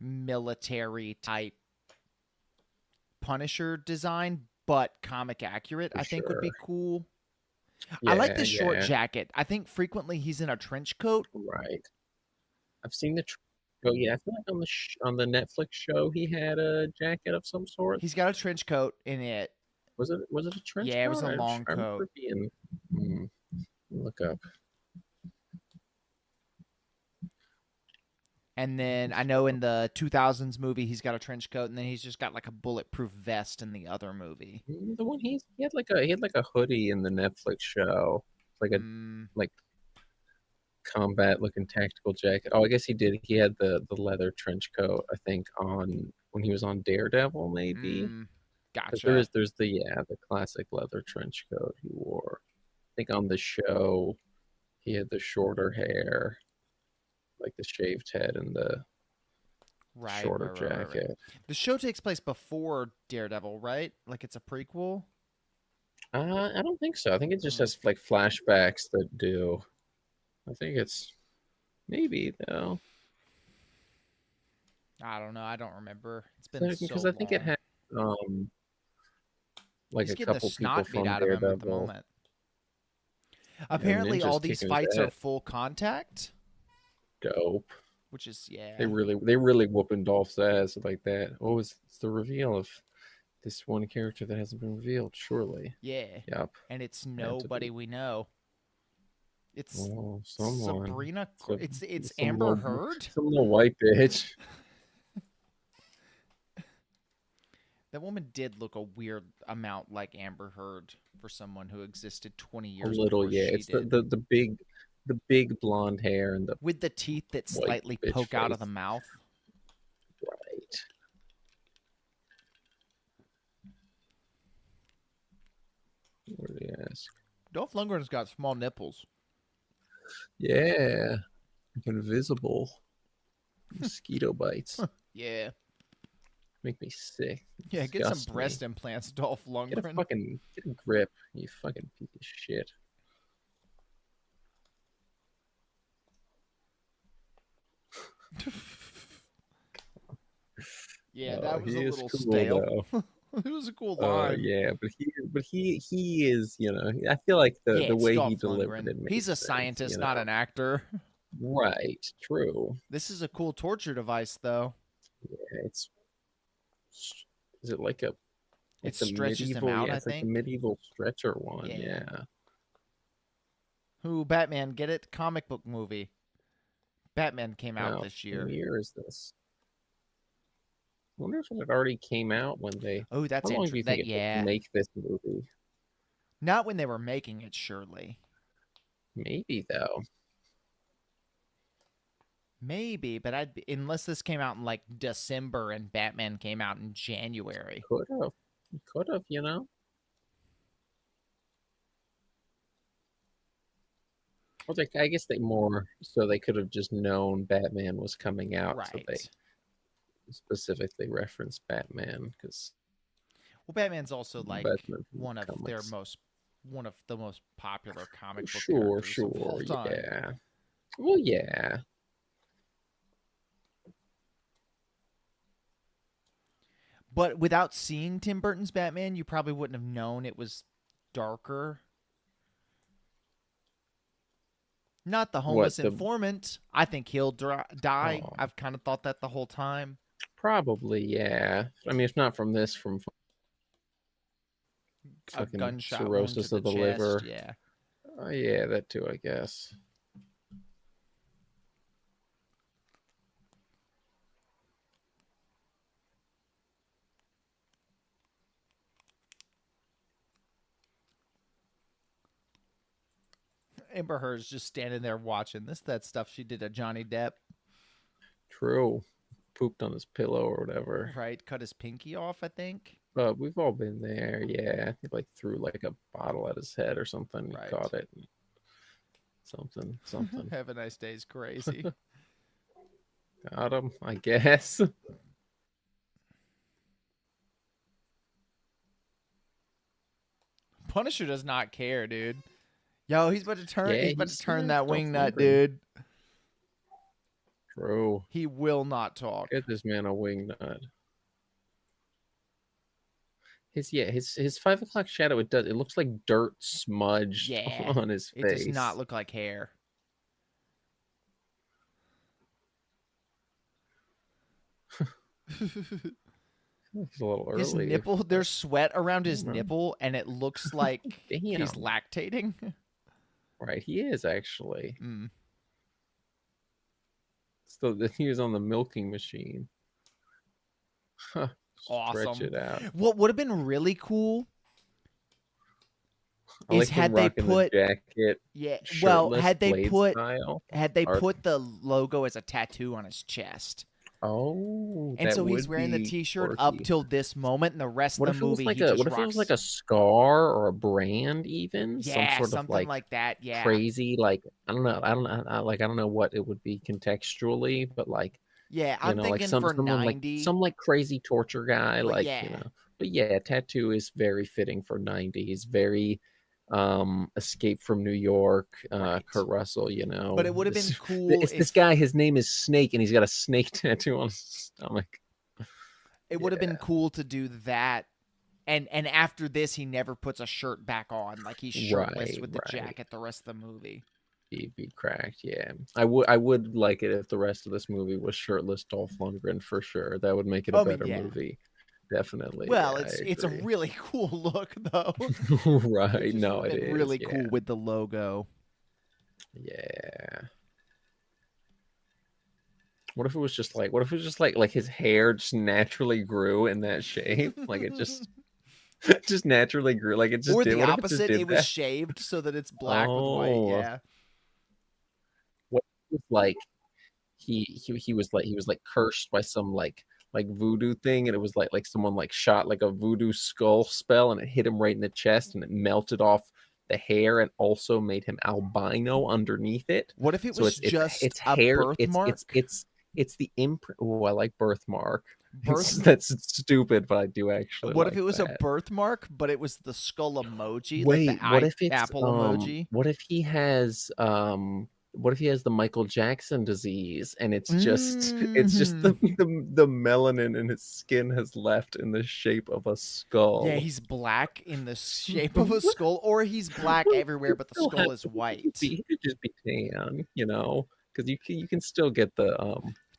military type Punisher design, but comic accurate. For I think would be sure. cool. I like Yeah, the short yeah. jacket. I think frequently he's in a trench coat. Right. I've seen the. Oh yeah, I feel like on the Netflix show he had a jacket of some sort. He's got a trench coat in it. Was it a trench coat? Yeah, it was a I long remember coat. being. Look up. And then I know in the 2000s movie he's got a trench coat, and then he's just got like a bulletproof vest in the other movie. The one he had like a hoodie in the Netflix show, like a like combat looking tactical jacket. Oh, I guess he did. He had the leather trench coat. I think on when he was on Daredevil, maybe. Gotcha. There's the classic leather trench coat he wore. I think on the show he had the shorter hair, like the shaved head and the shorter jacket. Right. The show takes place before Daredevil, right? Like it's a prequel? I don't think so. I think it just has like flashbacks that do. I think it's maybe though. I don't know. I don't remember. It's been Because so I think it long. had like He's a getting couple the snot people beat from out of him at the Daredevil. moment. Apparently, Ninja's all these kicking his fights are ass. full contact, Dope. which is They really whooping Dolph's ass like that. Oh, it's the reveal of this one character that hasn't been revealed, surely. yeah. Yep. And it's nobody we know. It's Oh, someone. Sabrina. It's some Amber little- Heard. Some little white bitch. That woman did look a weird amount like Amber Heard for someone who existed 20 A years. little, before yeah. she It's did. the big blonde hair and the With the teeth that white slightly bitch poke out of face. the mouth. right. What did he ask? Dolph Lundgren's got small nipples. Yeah. Invisible. Mosquito bites. Yeah. Make me sick. Yeah, get some Disgust breast me. implants, Dolph Get a Lundgren. fucking get a grip, you fucking piece of shit. Yeah, that was He a is little cool stale. though. It was a cool line. Yeah, but he is, I feel like Yeah, the it's way he Dolph delivered Lundgren. it made He's a sense, scientist, not an actor. Right, true. This is a cool torture device, though. Yeah, is it like a It it's a stretches him medieval, out, yeah, I it's like a think. medieval stretcher one, Yeah. yeah. Who, Batman, get it? Comic book movie. Batman came out Now, this what year. year is this? I wonder if it already came out when they. Oh, that's How long do you think interesting. it took to Yeah. make this movie? Not when they were making it, surely. Maybe though. Maybe, but unless this came out in like December and Batman came out in January. Could have. Well, I guess they more so they could have just known Batman was coming out, so they Right. specifically referenced Batman because Well, Batman's also like Batman one of comics. one of the most popular comic book Sure, characters of all time. yeah. Well, yeah. But without seeing Tim Burton's Batman, you probably wouldn't have known it was darker. Not the homeless informant. I think he'll die. Oh. I've kind of thought that the whole time. Probably, yeah. I mean, if not from this, from A fucking gunshot cirrhosis wound of to the the chest, liver. yeah. Yeah, that too, I guess. Amber Heard's just standing there watching that stuff she did to Johnny Depp. True. Pooped on his pillow or whatever. Right, cut his pinky off, I think. But we've all been there, yeah. He like threw like a bottle at his head or something. He caught it. Something. Have a nice day's crazy. Got him, I guess. Punisher does not care, dude. Yo, he's about to turn. Yeah, he's about to he's turn still that wing nut, hungry. dude. True. He will not talk. Get this man a wing nut. His 5 o'clock shadow. It looks like dirt smudged on his face. It does not look like hair. It's a little early. His nipple, there's sweat around his nipple, and it looks like he's lactating. Right, he is actually. Mm. So he was on the milking machine. Awesome. Stretch it out. What would have been really cool I is like had they put the jacket. well, had they Blade put style. put the logo as a tattoo on his chest. Oh, and so he's wearing the T-shirt up till this moment, and the rest of the movie, what if it was like a scar or a brand, even yeah, some sort of like that, yeah, crazy, like I don't know what it would be contextually, but like yeah, I'm thinking like for 90, some like crazy torture guy, but like yeah. But yeah, tattoo is very fitting for 90s, very Escape from New York, right. Kurt Russell, But it would have been cool if this guy, his name is Snake, and he's got a snake tattoo on his stomach. It would have been cool to do that, and after this, he never puts a shirt back on, like he's shirtless with the jacket the rest of the movie. He'd be cracked, yeah. I would like it if the rest of this movie was shirtless Dolph Lundgren for sure. That would make it a better movie. Definitely. Well, it's a really cool look though. Right. No, it is really cool with the logo. Yeah. What if it was just like his hair just naturally grew in that shape? Like it just naturally grew. Like it just or did. the opposite, it was that? shaved so that it's black with white. Yeah. What was like he was like cursed by some like voodoo thing, and it was like someone like shot like a voodoo skull spell, and it hit him right in the chest, and it melted off the hair and also made him albino underneath it. What if it was just it's a hair, birthmark? It's the imprint. Oh, I like birthmark. Birth. That's stupid, but I do actually What like if it was a that. birthmark, but it was the skull emoji, like Wait, the apple emoji? what if he has what if he has the Michael Jackson disease and it's just Mm. the melanin in his skin has left in the shape of a Yeah, skull. he's black in the shape of a skull, or he's black everywhere, but the Still skull have is white. he could just be tan, because you can still get the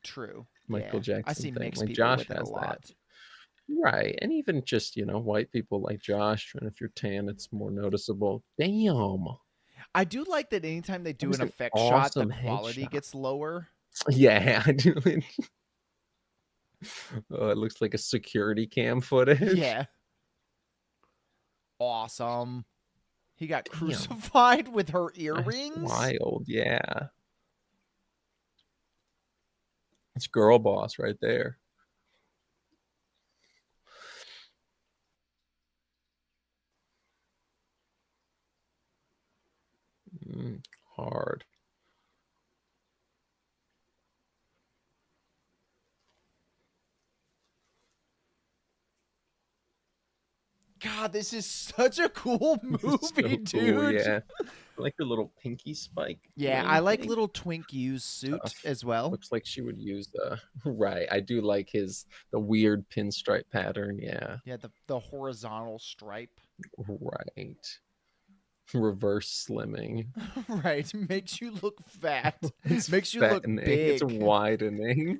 True. Michael Yeah. I Jackson see thing. mixed Like people Josh with it a has that. lot. Right. And even just, white people like Josh, and if you're tan, it's more noticeable. Damn. I do like that anytime they That do was an an effect shot, the awesome quality headshot. gets lower. Yeah, I do. Oh, it looks like a security cam footage. Yeah. Awesome. He got Damn. crucified with her That's earrings. wild. Yeah. It's girl boss right there. Hard. God, this is such a cool movie, So cool, dude. yeah. I like the little pinky spike. Yeah, ring I like thing. little Twink U's suit Tough. as well. Looks like she would use right. I do like the weird pinstripe pattern. Yeah. Yeah, the horizontal stripe. Right. Reverse slimming. Right, makes you look fat. It's Makes you look fattening. big. It's widening.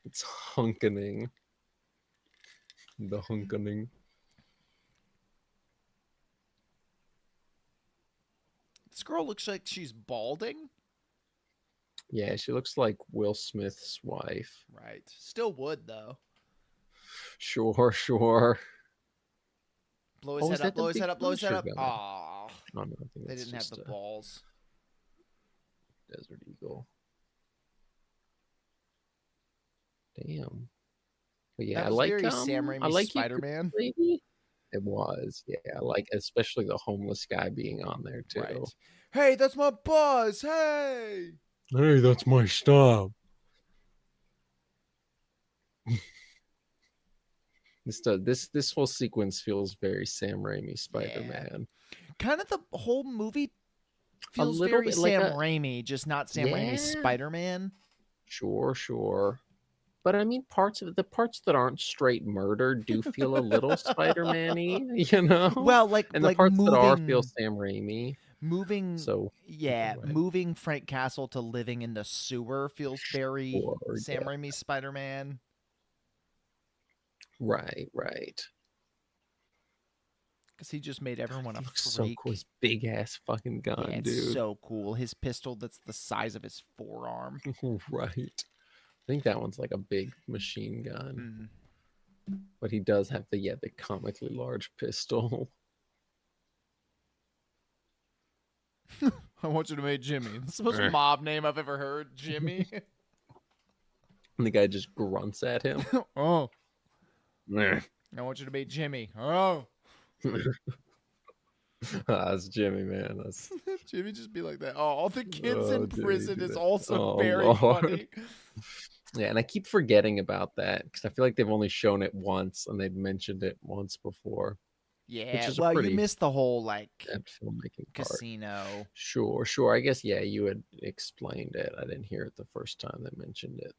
It's hunkening. The hunkening. This girl looks like she's balding. Yeah, she looks like Will Smith's wife. Right. Still would though. Sure. Blow his Oh, head is up, that the blow his big head up, blow his head up. Punisher gun? Aw. Oh no, I think They that's didn't have just the a balls. Desert Eagle. Damn. But yeah, That I was like very Sam I Raimi's like Spider-Man. Lady. It was, yeah. I like especially the homeless guy being on there too. Right. Hey, that's my buzz. Hey. Hey, that's my stop. This whole sequence feels very Sam Raimi Spider-Man. Kind of the whole movie feels little very bit like Sam a- Raimi, just not Sam Raimi's Yeah. Spider-Man. Sure. But I mean, the parts that aren't straight murder do feel a little Spider-Man-y, Well, like and the like parts that are feel moving Sam Raimi. moving So yeah, right. moving Frank Castle to living in the sewer feels very Sure, Sam yeah. Raimi's Spider-Man. Right. Because he just made everyone a It looks freak. so cool. His big ass fucking gun, Yeah, it's dude. so cool. His pistol that's the size of his forearm. Right. I think that one's like a big machine gun. Mm. But he does have the comically large pistol. I want you to meet Jimmy. That's the most mob name I've ever heard. Jimmy. And the guy just grunts at him. Oh, Nah. I want you to meet Jimmy. Oh. That's Jimmy, man. That's Jimmy just be like that. Oh, all the kids Oh, in dude, prison do is that. also Oh, very Lord. funny. yeah, and I keep forgetting about that because I feel like they've only shown it once and they'd mentioned it once before. Yeah, is a well, pretty you missed the whole like That filmmaking part. casino. Sure. I guess you had explained it. I didn't hear it the first time they mentioned it.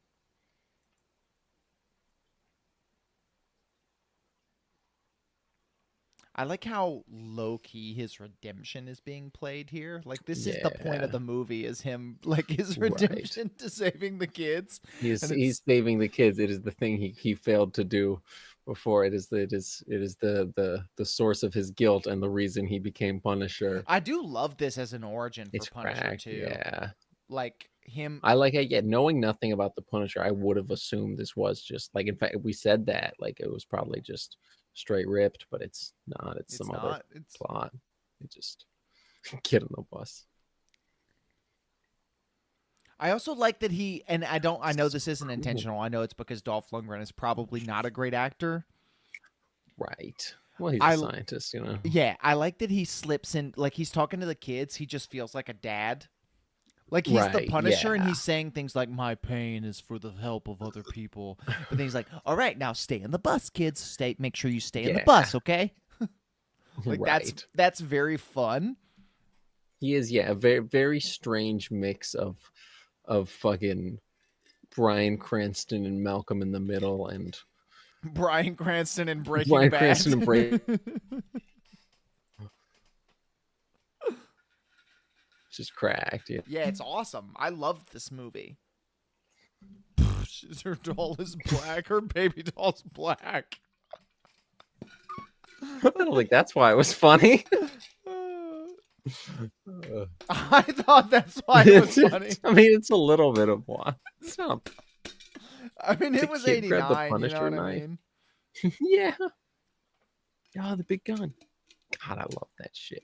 I like how low key his redemption is being played here. Like this is the point of Yeah. the movie is him like his Right. redemption to saving the kids. He's And he's saving the kids. It is the thing he failed to do before. It is the source of his guilt and the reason he became Punisher. I do love this as an origin for It's Punisher cracked, too. yeah. Like him I like it. Yeah, knowing nothing about the Punisher, I would have assumed this was just like. In fact, we said that like it was probably just straight ripped, but it's not. It's some other not. It's plot. It just get on the bus. I also like that he and I know this isn't intentional. I know it's because Dolph Lundgren is probably not a great actor. Right. Well, he's I- a scientist, Yeah, I like that he slips in like he's talking to the kids, he just feels like a dad. Like he's the Right, Punisher and yeah. he's saying things like my pain is for the help of other people. But then he's like, "All right, now stay in the bus, kids. Make sure you stay in the Yeah. bus, okay?" Like Right. that's very fun. He is, yeah, a very, very strange mix of fucking Bryan Cranston and Malcolm in the Middle and Bryan Cranston in Breaking Bryan Bad. Cranston and Bray. Just cracked, yeah. Yeah, it's awesome. I love this movie. Her doll is black. Her baby doll's black. I don't think that's why it was funny. I thought that's why it was funny. I mean, it's a little bit of one. It's not. I mean, The it was kid grabbed the 89, you know Punisher what I knife. mean? Yeah. Oh, the big gun. God, I love that shit.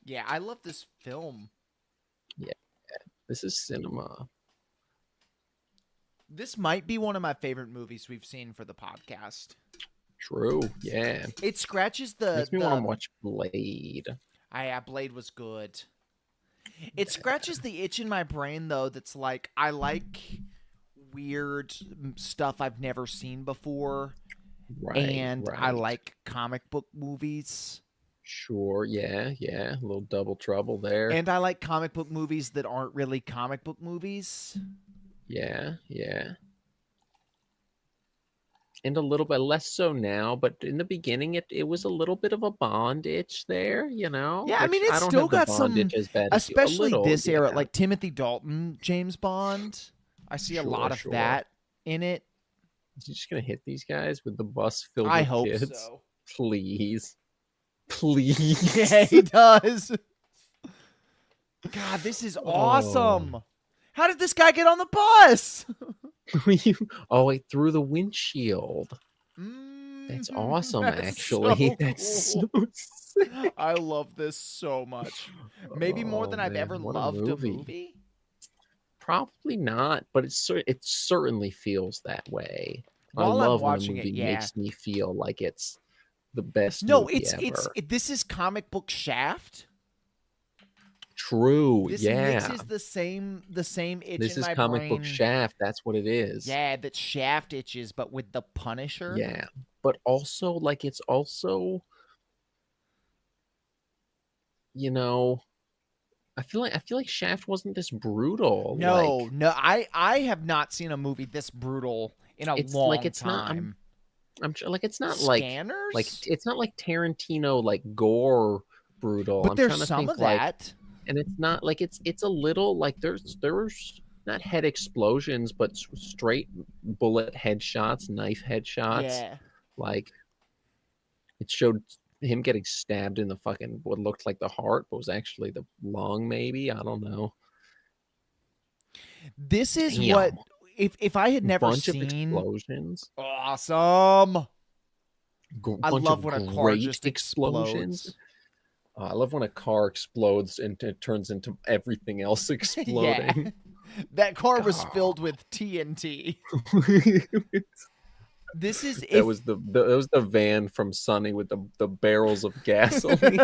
Yeah, I love this film. This is cinema. This might be one of my favorite movies we've seen for the podcast. True. Yeah. It scratches the... Makes me want to watch Blade. Yeah, Blade was good. It scratches the itch in my brain, though, that's like, I like weird stuff I've never seen before. Right. And I right. like comic book movies. Sure. Yeah. Yeah. A little double trouble there. And I like comic book movies that aren't really comic book movies. Yeah. Yeah. And a little bit less so now, but in the beginning, it was a little bit of a Bond itch there, you know? Yeah, I mean, it's I don't still have the got Bond some, itch as bad as you. A especially little, this era, yeah. like Timothy Dalton, James Bond. I see a lot of Sure. that in it. Is he just gonna hit these guys with the bus filled I with hope kids? so. Please. Please. Yeah, he does. God, this is Oh. awesome. How did this guy get on the bus? Oh, wait, through the windshield. That's awesome, actually. So That's cool. so sick. I love this so much. Maybe more than I've man, ever what loved a movie. Probably not, but it certainly feels that way. While I I'm love when a watching it, movie yeah. makes me feel like it's the best No, movie it's ever. this is comic book Shaft. True, This yeah. mixes the same itch This in is my comic brain. book Shaft. That's what it is. Yeah, that Shaft itches, but with the Punisher. Yeah, but also like it's also, you know, I feel like Shaft wasn't this brutal. No, like, no, I have not seen a movie this brutal in a It's long like it's not- time. I'm sure, like it's not Scanners? like it's not like Tarantino like gore brutal. But I'm there's trying to some think of like, that. and it's not like it's a little like there's not head explosions, but straight bullet headshots, knife headshots. Yeah. Like it showed him getting stabbed in the fucking what looked like the heart, but was actually the lung. Maybe, I don't know. This is Damn. what if I had never Bunch of seen explosions. awesome. I Bunch love of when a car great just explosions. explodes. I love when a car explodes and it turns into everything else Yeah. exploding. That car was God. filled with TNT. This is that was the van from Sunny with the barrels of gasoline.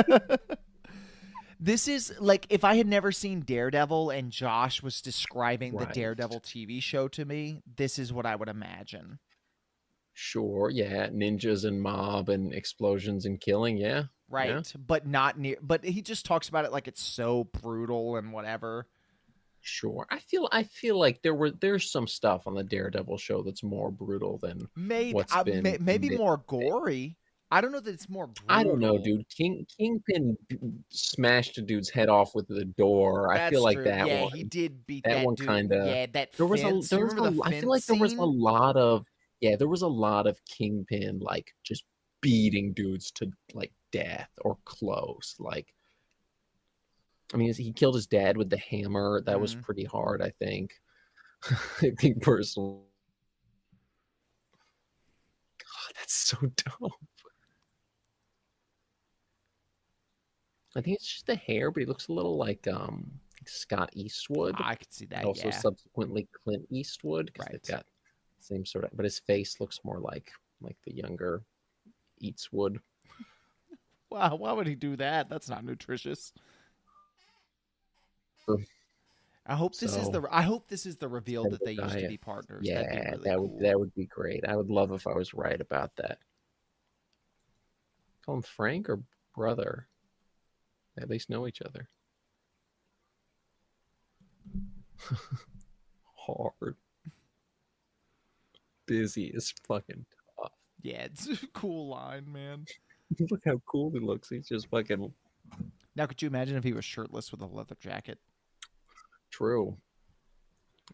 This is like if I had never seen Daredevil and Josh was describing the Right. Daredevil TV show to me, this is what I would imagine. Sure, yeah, ninjas and mob and explosions and killing, yeah. Right. Yeah. But not near but he just talks about it like it's so brutal and whatever. Sure. I feel like there's some stuff on the Daredevil show that's more brutal than Maybe what's been maybe made. more gory. I don't know that it's more brutal. I don't know, dude. Kingpin smashed a dude's head off with the door. I That's feel like true. that yeah, one. he did beat that that one dude. kinda- Yeah, that There was fence. a You there was remember the a I feel like fence there was a scene? lot of there was a lot of Kingpin like just beating dudes to like death or close. Like, I mean, he killed his dad with the hammer. That was Mhm. pretty hard, I think. I think personally. God, that's so dope. I think it's just the hair, but he looks a little like Scott Eastwood. I could see that. Also Yeah. subsequently Clint Eastwood, because Right. they've got the same sort of, but his face looks more like the younger Eastwood. Wow, why would he do that? That's not nutritious. Sure. So I hope this is the reveal instead that of they a used to giant, be partners. That'd be yeah, really cool. that would be great. I would love if I was right about that. Call him Frank or brother. They at least know each other. Hard, busy as fucking tough. Yeah, it's a cool line, man. Look how cool he looks. He's just fucking Now, could you imagine if he was shirtless with a leather jacket? true.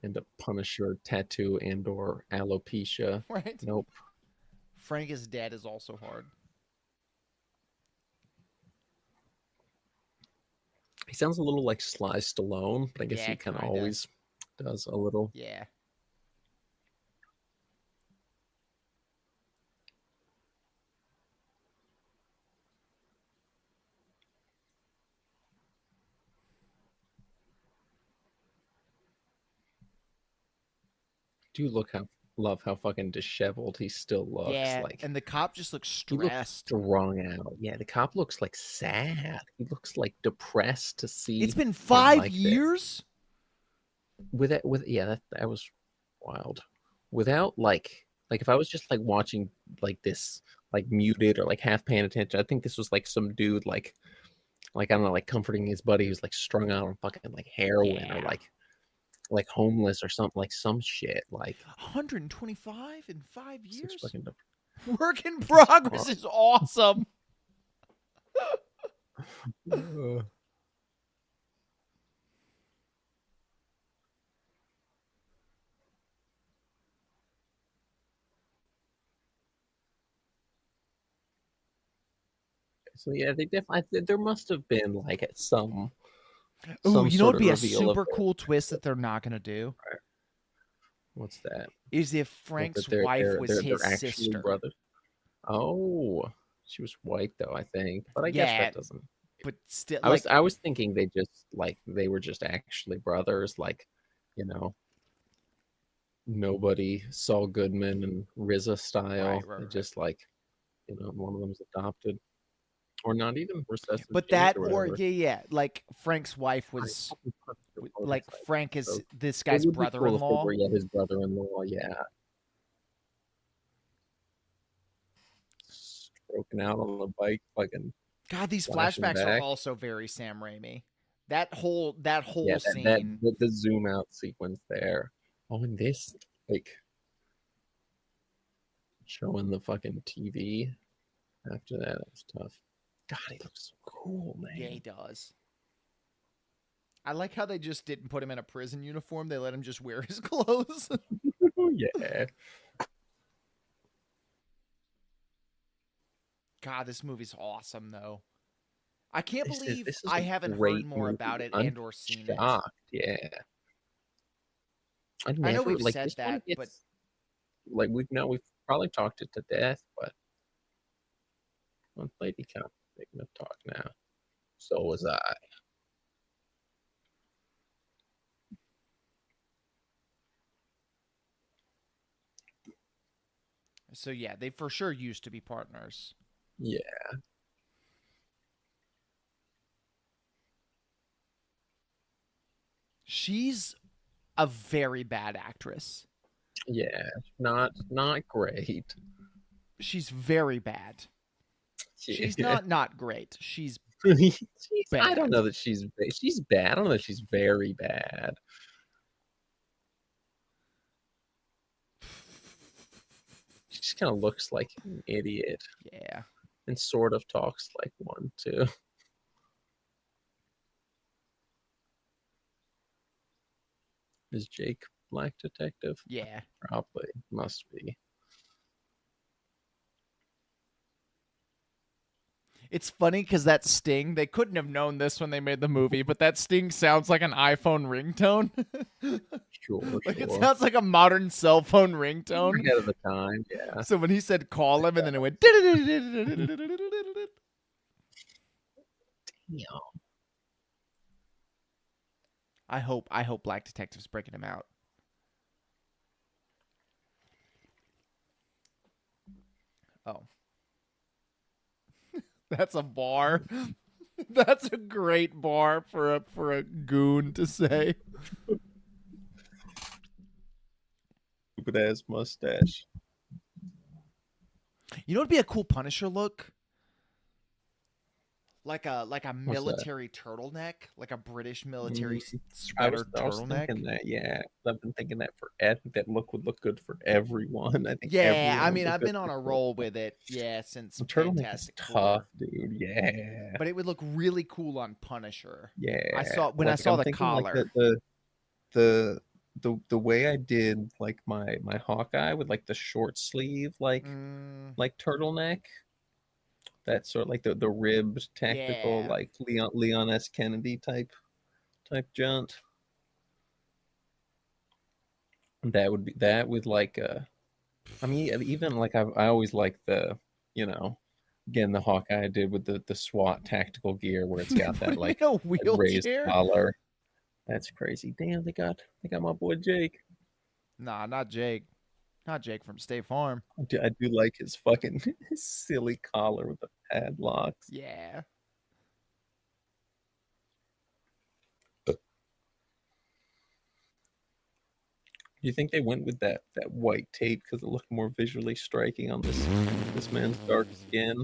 And a Punisher tattoo and or alopecia. Right? Nope. Frank is dead is also hard. He sounds a little like Sly Stallone, but I guess Yeah, he kind of kinda. always does a little. Yeah. Do you look how love how fucking disheveled he still looks? Yeah, Like and the cop just looks he looks stressed. strung out. Yeah, the cop looks like sad. He looks like depressed to It's see been him 5 like this. years? With yeah, that was wild. Without like if I was just like watching like this like muted or like half paying attention, I think this was like some dude like I don't know, like comforting his buddy who's like strung out on fucking like heroin or Yeah. like homeless or something like some shit like 125 in 5 such years? fucking Work in progress is awesome. So yeah, they definitely there must have been like at Ooh, some you know sort what'd of be a reveal of super cool twist that they're not gonna do? what's that? Is if What that Frank's wife was his they're actually sister. brothers. Oh, she was white though, I think, but I guess Yeah, that doesn't. but still, like, I was thinking they just like they were just actually brothers, like you know nobody Saul Goodman and RZA right, style. right, They right. just like one of them's adopted or not even recessive But genes that, or or whatever. yeah, yeah, like Frank's wife I was probably put the like motorcycle, Frank is so this it guy's would be cool if they brother-in-law. were yet his brother-in-law. Yeah, stroking out on the bike, fucking God, these flashing flashbacks are back. also very Sam Raimi. That Yeah, whole that scene. the zoom out sequence there. Oh, and this like showing the fucking TV after that was tough. God, he looks so cool, Yeah, he man. does. I like how they just didn't put him in a prison uniform. They let him just wear his clothes. Yeah, God, this movie's awesome though. I can't believe this is I a haven't heard great more about movie. it I'm and or seen it. shocked. Yeah, I I know never we've like said this one that, but gets like we've probably talked it to death, but one lady kind of making a talk now. So was I. so yeah, they for sure used to be partners. Yeah, She's a very bad actress. yeah, not great. She's very bad. She's Yeah. not great. She's I don't bad. know that she's bad. I don't know that she's very bad. She just kind of looks like an idiot Yeah. and sort of talks like one too. Is Jake Black Detective? Yeah. Probably must be. It's funny because that sting, they couldn't have known this when they made the movie, but that sting sounds like an iPhone ringtone. Sure, Like it sure. sounds like a modern cell phone We're ringtone. ahead of the time, yeah. So when he said call him and then it went Damn. I hope Black Detective's breaking him out. Oh. That's a bar. That's a great bar for a goon to say. Stupid ass mustache. You know what'd be a cool Punisher look? Like a What's that? military turtleneck, like a British military Mm, I was sweater I was turtleneck. thinking that, yeah. I've been thinking that for I think that look would look good for everyone. I think Yeah, I everyone would mean, look I've good been on for a a roll turtleneck. with it, yeah, since The turtleneck is Fantastic tough, Four. dude. Yeah. But it would look really cool on Punisher. I Yeah. saw when I Like saw I'm the thinking like collar. the the way I did like my Hawkeye with like the short sleeve Mm, like turtleneck. That's sort of like the ribbed tactical yeah. like Leon S. Kennedy type jaunt. That would be that with like I mean even like I always like the you know again the Hawkeye I did with the SWAT tactical gear where it's got Put that him in like a that raised wheelchair? collar. That's crazy. Damn, they got my boy Jake. Nah, not Jake. Not Jake from State Farm. I do like his fucking his silly collar with the padlocks. Yeah. Do you think they went with that white tape because it looked more visually striking on this man's dark skin?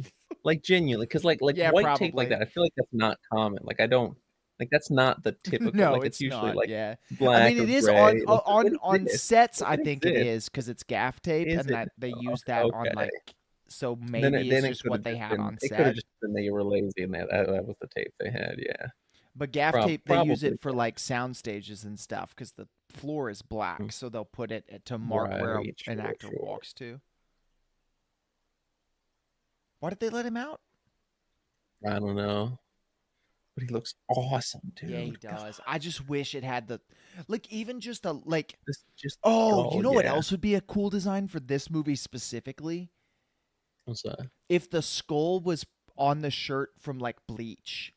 Like genuinely, because like Yeah, white tape like probably. that, I feel like that's not common. Like I don't like that's not the typical. No, Like it's it's usually not. like Yeah. I black mean, or it is gray. Like it on exists. sets, Like I it think it exists. is cuz it's gaff tape Is and it? that they Oh, use that on okay. like so Then maybe it it's then it just could what have they just had been on it could have set. just been they were lazy and that was the tape they had. Yeah, But gaff tape they use probably it for like sound stages and stuff cuz the floor is black, so they'll put it to mark where right. an Sure, actor sure. walks to. Why did they let him out? I don't know, but he looks awesome, Yeah, he dude. God, does. I just wish it had the like even just a like this just the oh, you skull. know what Yeah. else would be a cool design for this movie specifically? What's that? If the skull was on the shirt from like Bleach.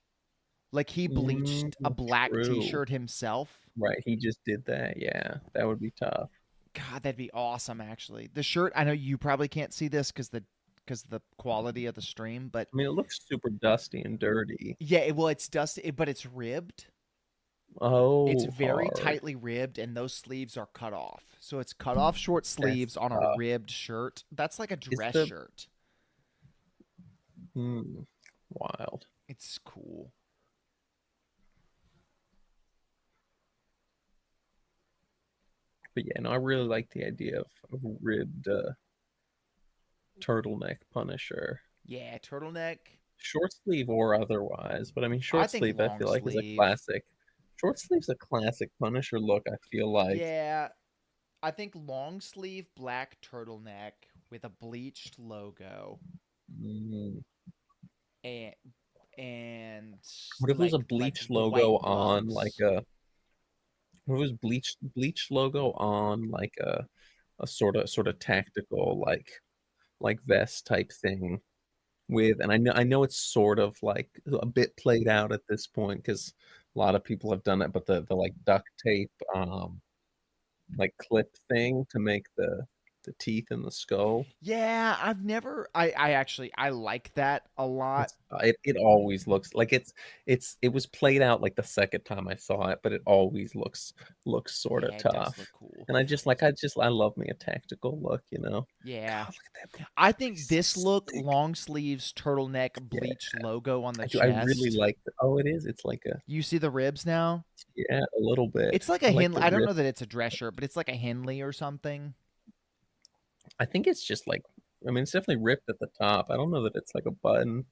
Like he Mm, bleached a black true. t-shirt himself. Right, he just did that. Yeah, that would be tough. God, that'd be awesome actually. The shirt, I know you probably can't see this cuz the quality of the stream, but I mean, it looks super dusty and dirty. yeah, well it's dusty, but it's ribbed. It's Oh, very hard. tightly ribbed and those sleeves are cut off. So it's cut off short That's sleeves on a tough. ribbed shirt. That's like a Is dress the shirt. wild? It's cool. But yeah, no, I really like the idea of ribbed turtleneck Punisher, Yeah, turtleneck. short sleeve or otherwise. But I mean, I short think sleeve, I long feel like is a sleeve. classic. Short sleeve's a classic Punisher look. I feel like. Yeah, I think long sleeve black turtleneck with a bleached logo Mm, and and what if it was a like bleached white logo on like gloves. a what if it was bleached logo on like a sort of tactical like vest type thing with and I know it's sort of like a bit played out at this point because a lot of people have done it, but the like duct tape like clip thing to make the teeth in the skull. Yeah, I've never I actually I like that a lot. It always looks like it was played out like the second time I saw it, but it always looks sort of Yeah, it does look tough. cool. And I love me a tactical look, you know. Yeah. God, look at that. I think He's so this look, slick. long sleeves, turtleneck, Yeah, bleached logo on the I do. I really chest. like oh, it is. It's like a You see the ribs now? yeah, a little bit. It's like a I like Henley. the I don't rip. know that it's a dress shirt, but it's like a Henley or something. I think it's just like I mean, it's definitely ripped at the top. I don't know that it's like a button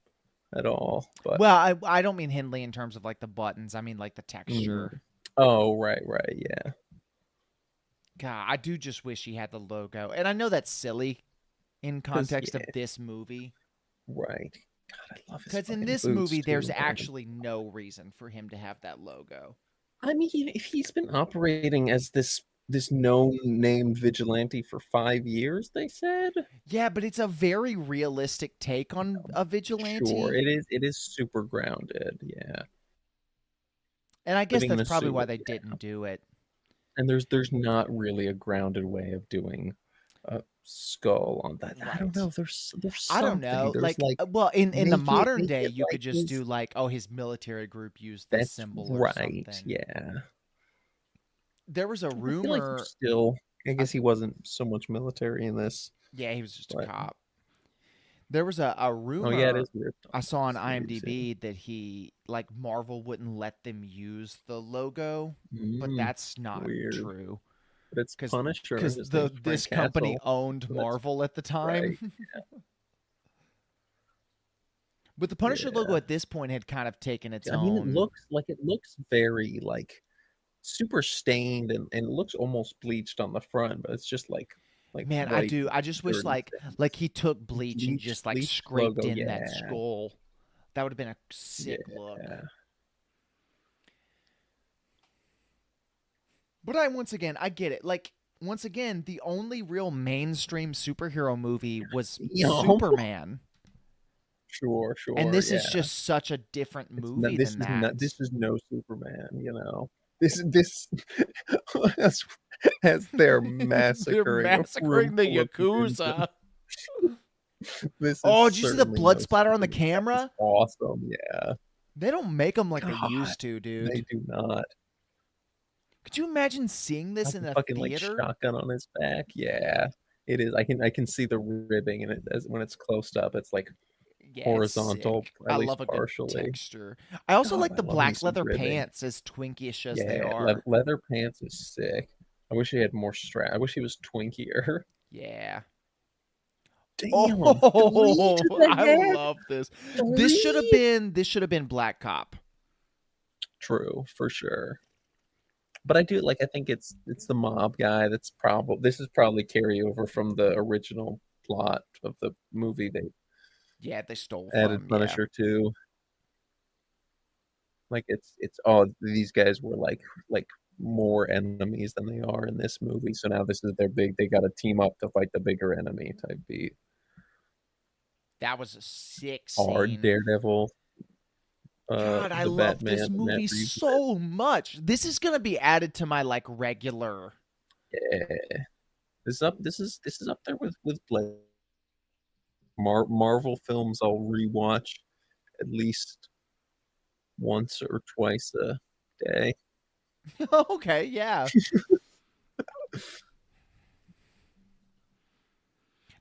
at all, but Well, I don't mean Henley in terms of like the buttons. I mean like the mm. texture. Oh, right, yeah. God, I do just wish he had the logo. And I know that's silly in Because context of yeah, this movie. right. God, I love his Because in fucking this boots movie, too, there's man. actually no reason for him to have that logo. I mean, if he's been operating as this known name vigilante for 5 years, they said. Yeah, but it's a very realistic take on a Sure, vigilante. it is super grounded, yeah. And I guess Living in that's a probably why sewer, they yeah. didn't do it. And there's not really a grounded way of doing a skull on that. I don't Right. know. There's I don't something. know. There's Like, like well, in the modern make day, it you like could just his. do like, oh, his military group used this That's symbol or right. something. Yeah. There was a I feel like rumor. there's still. I I, guess he wasn't so much military in this, yeah, he was just a but cop. There was a oh yeah, it rumor is weird I on saw on the series. Yeah. IMDb that he like Marvel wouldn't let them use the logo, but Mm, that's not weird. true But it's because Punisher. His the name's Frank this company Castle. owned So that's Marvel at the time. right. But the Punisher logo Yeah. at this point had kind of taken its I mean, own. it looks very like super stained and it looks almost bleached on the front, but it's just like Man, I white do. I just wish dirty like he took bleach and just like bleached scraped logo. in that Yeah, skull. That would have been a sick look. yeah. But I get it. Like once again, the only real mainstream superhero movie was You know, Superman. sure, And sure, this is yeah. just such a different It's not, movie than that. this is no Superman. You know, this has, has their They're massacring a room massacring the full of ninjas. Yakuza. This is Oh, did you see the certainly blood no splatter on the Superman. That was camera? awesome. Yeah. They don't make them like they God, used to, they dude. do not. Could you imagine seeing this Like in a a fucking like theater? shotgun on his back. Yeah, it is. I can see the ribbing and it as when it's close up. It's like Yeah, it's horizontal, sick. at I least love a good partially. texture. I also God, like I the love me black some leather ribbing. pants, as twinkish as they Yeah, are. leather pants is sick. I wish he had more strap. I wish he was twinkier. Yeah. Damn, three Oh, to the I head. love this. Three. This should have been Black Cop. True, for sure. But I do like. I think it's the mob guy. That's probably this is probably carryover from the original plot of the movie they Yeah, they stole added from. Yeah. Punisher to. Like it's oh these guys were like more enemies than they are in this movie. So now this is their big. They got to team up to fight the bigger enemy type beat. That was a sick Hard scene. Daredevil. God, I The love Batman, this the Matt movie Reeves. so much. This is gonna be added to my like regular. Yeah, this is up there with Blade. Marvel films I'll rewatch at least once or twice a day. Okay, yeah.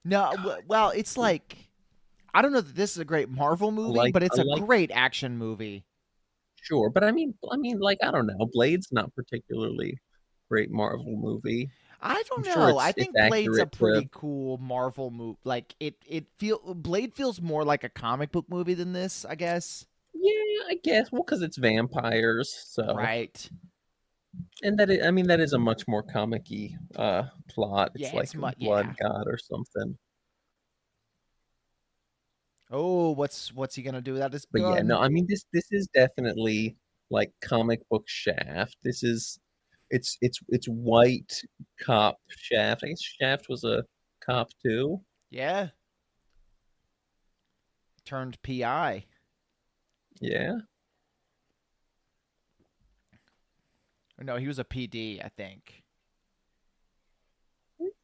No, well, it's like I don't know that this is a great Marvel movie, but I it's a like great action movie. sure, but I mean, like I don't know, Blade's not particularly great Marvel movie. I I'm don't sure know. I it's think Blade's a accurate to pretty cool Marvel movie. Like Blade feels more like a comic book movie than this, I guess. yeah, I guess. Well, because it's vampires, so Right. and I mean that is a much more comic-y plot. Yeah, It's like it's much Blood yeah. God or something. Oh, what's he gonna do without his But yeah, no, gun? I mean this is definitely like comic book Shaft. This is it's white cop Shaft. I guess Shaft was a cop too. Yeah. Turned PI. Yeah, No, he was a PD, I think.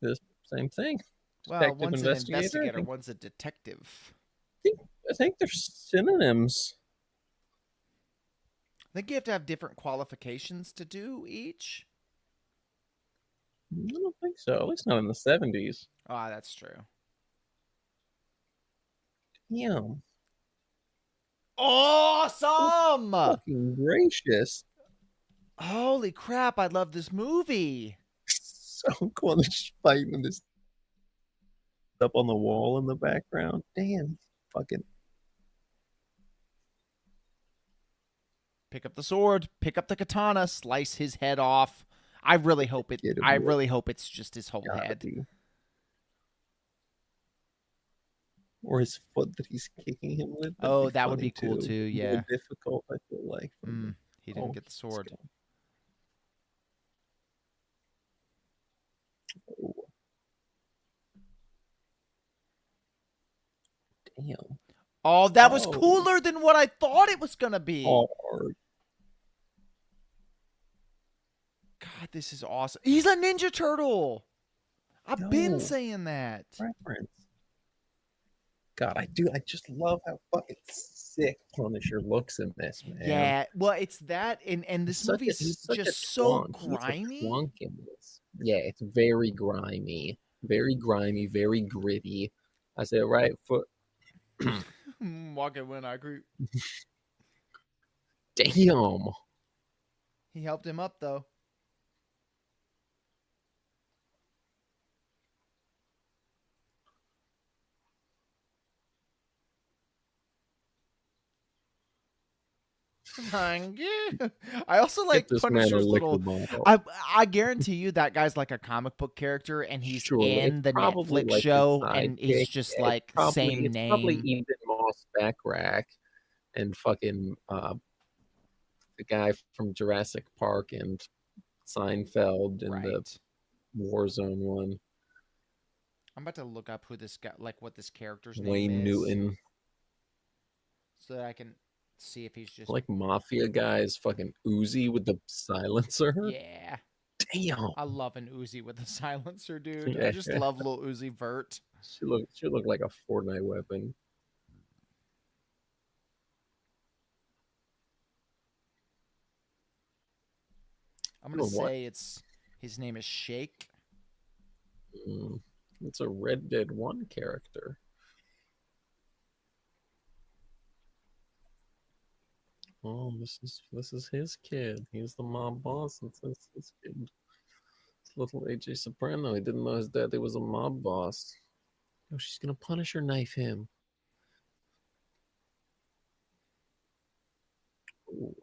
the same thing. Well, Detective one's an investigator. investigator, one's a detective. Think I think they're synonyms. I think you have to have different qualifications to do each. I don't think so. At least not in the 70s. Ah, that's true. Damn. Awesome! Fucking gracious. Holy crap, I love this movie. So cool. They're just fighting this up on the wall in the background. Damn. Fucking Pick up the sword, pick up the katana, slice his head off. I really hope get him I with really hope it's just his whole gotta head. be. Or his foot that he's kicking him with. Oh, That'd that would funny, be cool too, A yeah. little difficult, I feel like. He didn't Oh, get the sword. Oh. Damn. Oh, that was Oh. cooler than what I thought it was gonna be. Hard. God, this is awesome. He's a Ninja Turtle. I've been No saying that. preference. God, I do. I just love how fucking sick Punisher looks in this, man. Yeah, well, it's that, and this movie's He's such a just so twunk. He's a grimy. twunk in this. Yeah, it's very grimy, very gritty. I said right foot. Walking when I agree. Damn. He helped him up though. Thank you. I also Get like this man a Punisher's little. liquid bottle. I guarantee you that guy's like a comic book character, and he's Sure, in it's the probably Netflix like his show, and he's sidekick. just Yeah, like same it's probably name. Ethan Moss Backrack and fucking the guy from Jurassic Park and Seinfeld and the Right. Warzone one. I'm about to look up who this guy, like what this character's name Wayne is, Newton. so that I can see if he's just Like mafia guys, fucking Uzi with the silencer. yeah. Damn. I love an Uzi with a silencer, dude. Yeah. I just love little Uzi Vert. Should look like a Fortnite weapon. I'm gonna Oh, what? say his name is Shake. It's a Red Dead 1 character. Oh, this is his kid. He's the mob boss. It's his kid. It's little AJ Soprano. He didn't know his daddy was a mob boss. Oh, she's gonna punish or knife him. Ooh.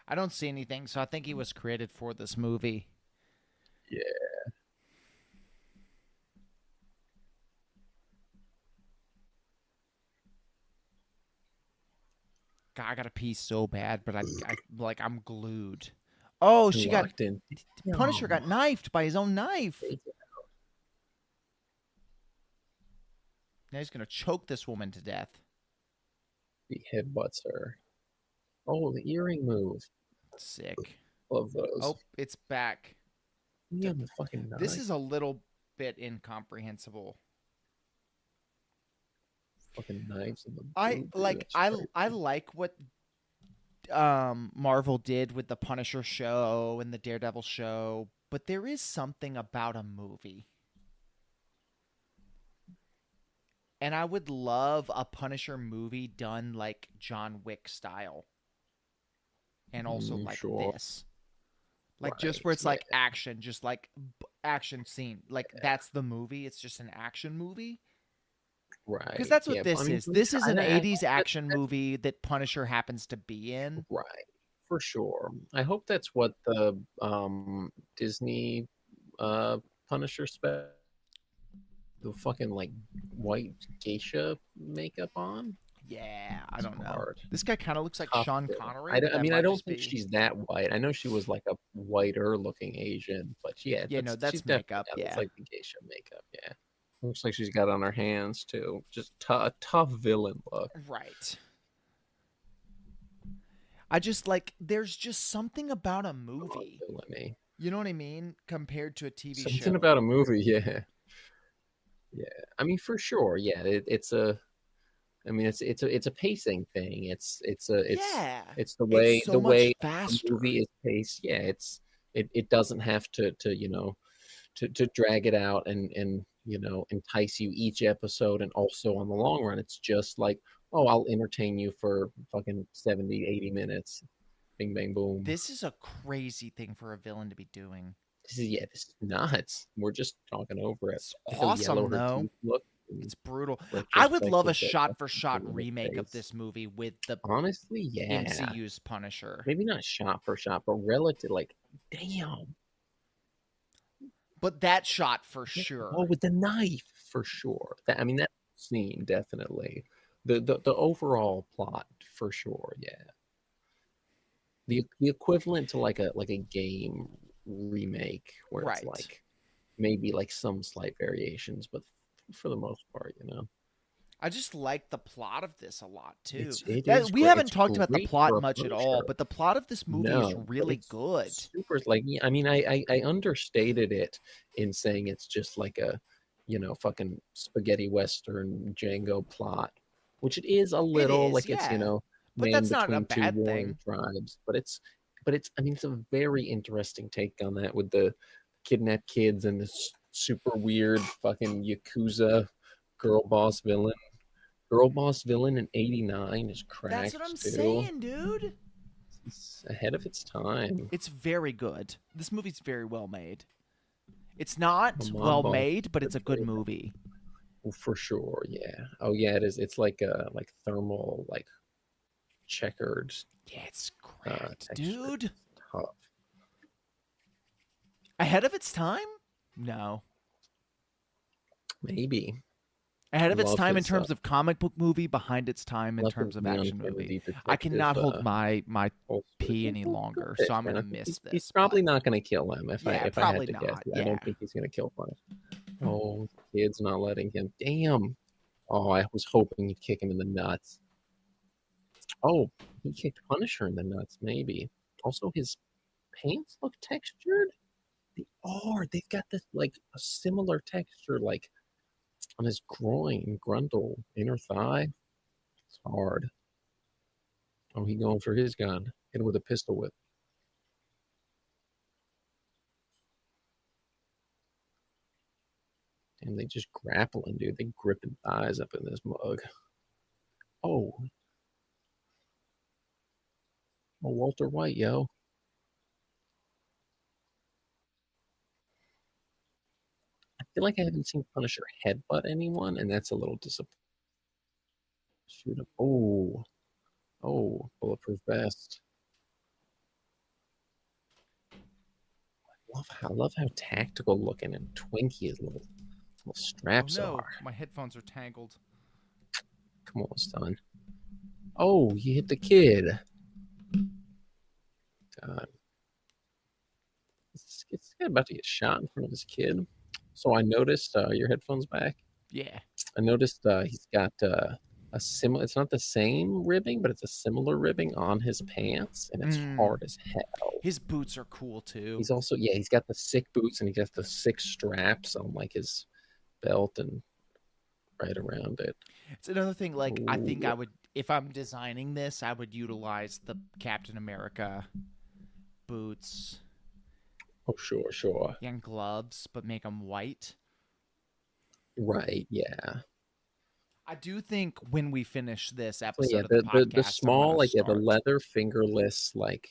I don't see anything, so I think he was created for this movie. Yeah. God, I gotta pee so bad, but I like I'm glued. Oh, she got Locked in. Punisher got knifed by his own knife. Now he's gonna choke this woman to death. He headbutts her. Oh, the earring move. Sick. Love those. Oh, it's back. Yeah, the fucking knife. This is a little bit incomprehensible. fucking knives in the I boob, like that's I crazy. I like what Marvel did with the Punisher show and the Daredevil show, but there is something about a movie. And I would love a Punisher movie done like John Wick style. And also like Sure. this. Like just where Right, it's like action, just like action scene. Like that's the movie. It's just an action movie. Right. Because that's what yeah, this I mean, is. This is an I- 80s action movie that Punisher happens to be in. Right. For sure. I hope that's what the Disney Punisher spec the fucking like white geisha makeup on. Yeah, I don't know. Hard. This guy kind of looks like Tough Sean to- Connery. I but that mean, I might don't just think be- she's that white. I know she was like a whiter looking Asian, but yeah, Yeah, no, that's she's definitely makeup, got- yeah. It's like the geisha makeup. Yeah, looks like she's got on her hands too. Just a tough villain look. Right. I just like there's just something about a movie. Villainy. You know what I mean? Compared to a TV Something show. about a movie, yeah. Yeah, I mean for sure. Yeah, it's a. I mean, it's a pacing thing. It's yeah. it's the way It's so the much way faster. the movie is paced. Yeah, it doesn't have to you know to drag it out and you know entice you each episode, and also on the long run it's just like, oh, I'll entertain you for fucking 70 80 minutes, bing bang boom. This is a crazy thing for a villain to be doing. This is nuts. We're just talking over it. It's Look how yellow awesome her though. teeth look. It's brutal. I would love a Retrospective, shot for shot in the remake of face. this movie with the Honestly, yeah. MCU's Punisher. Maybe not shot for shot, but relative. Like, damn. But that shot for sure. Oh, with the knife for sure. I mean, that scene definitely. The overall plot for sure. Yeah. The equivalent to like a game remake where Right. it's like maybe like some slight variations, but for the most part, you know. I just like the plot of this a lot too. It That is we great. haven't It's talked about the great for plot a much at all, Punisher. but the plot of this movie is No, but really it's good. super like yeah, I mean I understated it in saying it's just like a fucking spaghetti western Django plot, which it is a It little is, like it's yeah. But man that's not a between two bad warring thing. tribes, but it's I mean it's a very interesting take on that with the kidnapped kids and this super weird fucking yakuza girl boss villain. Girl boss villain in '89 is That's what I'm cracked too. saying, dude. It's ahead of its time. It's very good. This movie's very well made. It's A not mob well boss made, but it's a good portrayed movie. for sure. Yeah. Oh yeah, it is. It's like thermal, like checkered Yeah, it's cracked, texture. dude. Tough. Ahead of its time? No. Maybe. Ahead of its Love time in his terms of comic book movie, behind its time in love his terms of neon action movie. Kennedy I detective cannot hold my holster. pee Yeah, any good longer, pick, so I'm man. gonna I think miss he's this. probably But not gonna kill him yeah, if I had probably to guess. not. I Yeah. don't think he's gonna kill Punisher. Oh, the kid's not letting him. Damn. Oh, I was hoping he'd kick him in the nuts. Oh, he kicked Punisher in the nuts, maybe. Also, his pants look textured. They are. They've got this like a similar texture, like on his groin, grundle, inner thigh. It's hard. Oh, he going for his gun. Hit him with a pistol whip. And they just grappling, dude. They gripping thighs up in this mug. Oh, oh, Walter White, yo. I feel like I haven't seen Punisher headbutt anyone, and that's a little disappointing. Shoot him. Oh, oh, bulletproof vest. I love how tactical looking and twinky his little Oh straps no, are. my headphones are tangled. Come on, son. Oh, he hit the kid. God, this guy about to get shot in front of his kid. So I noticed your headphones back. Yeah. I noticed he's got a similar. It's not the same ribbing, but it's a similar ribbing on his pants, and it's hard as hell. His boots are cool too. He's also he's got the sick boots and he got the sick straps on like his belt and right around it. It's another thing. Like I think I Ooh. would, if I'm designing this, I would utilize the Captain America boots Oh, sure, sure. and gloves, but make them white. Right, yeah. I do think when we finish this So episode yeah, of the the podcast, I'm small gonna like the start. leather fingerless like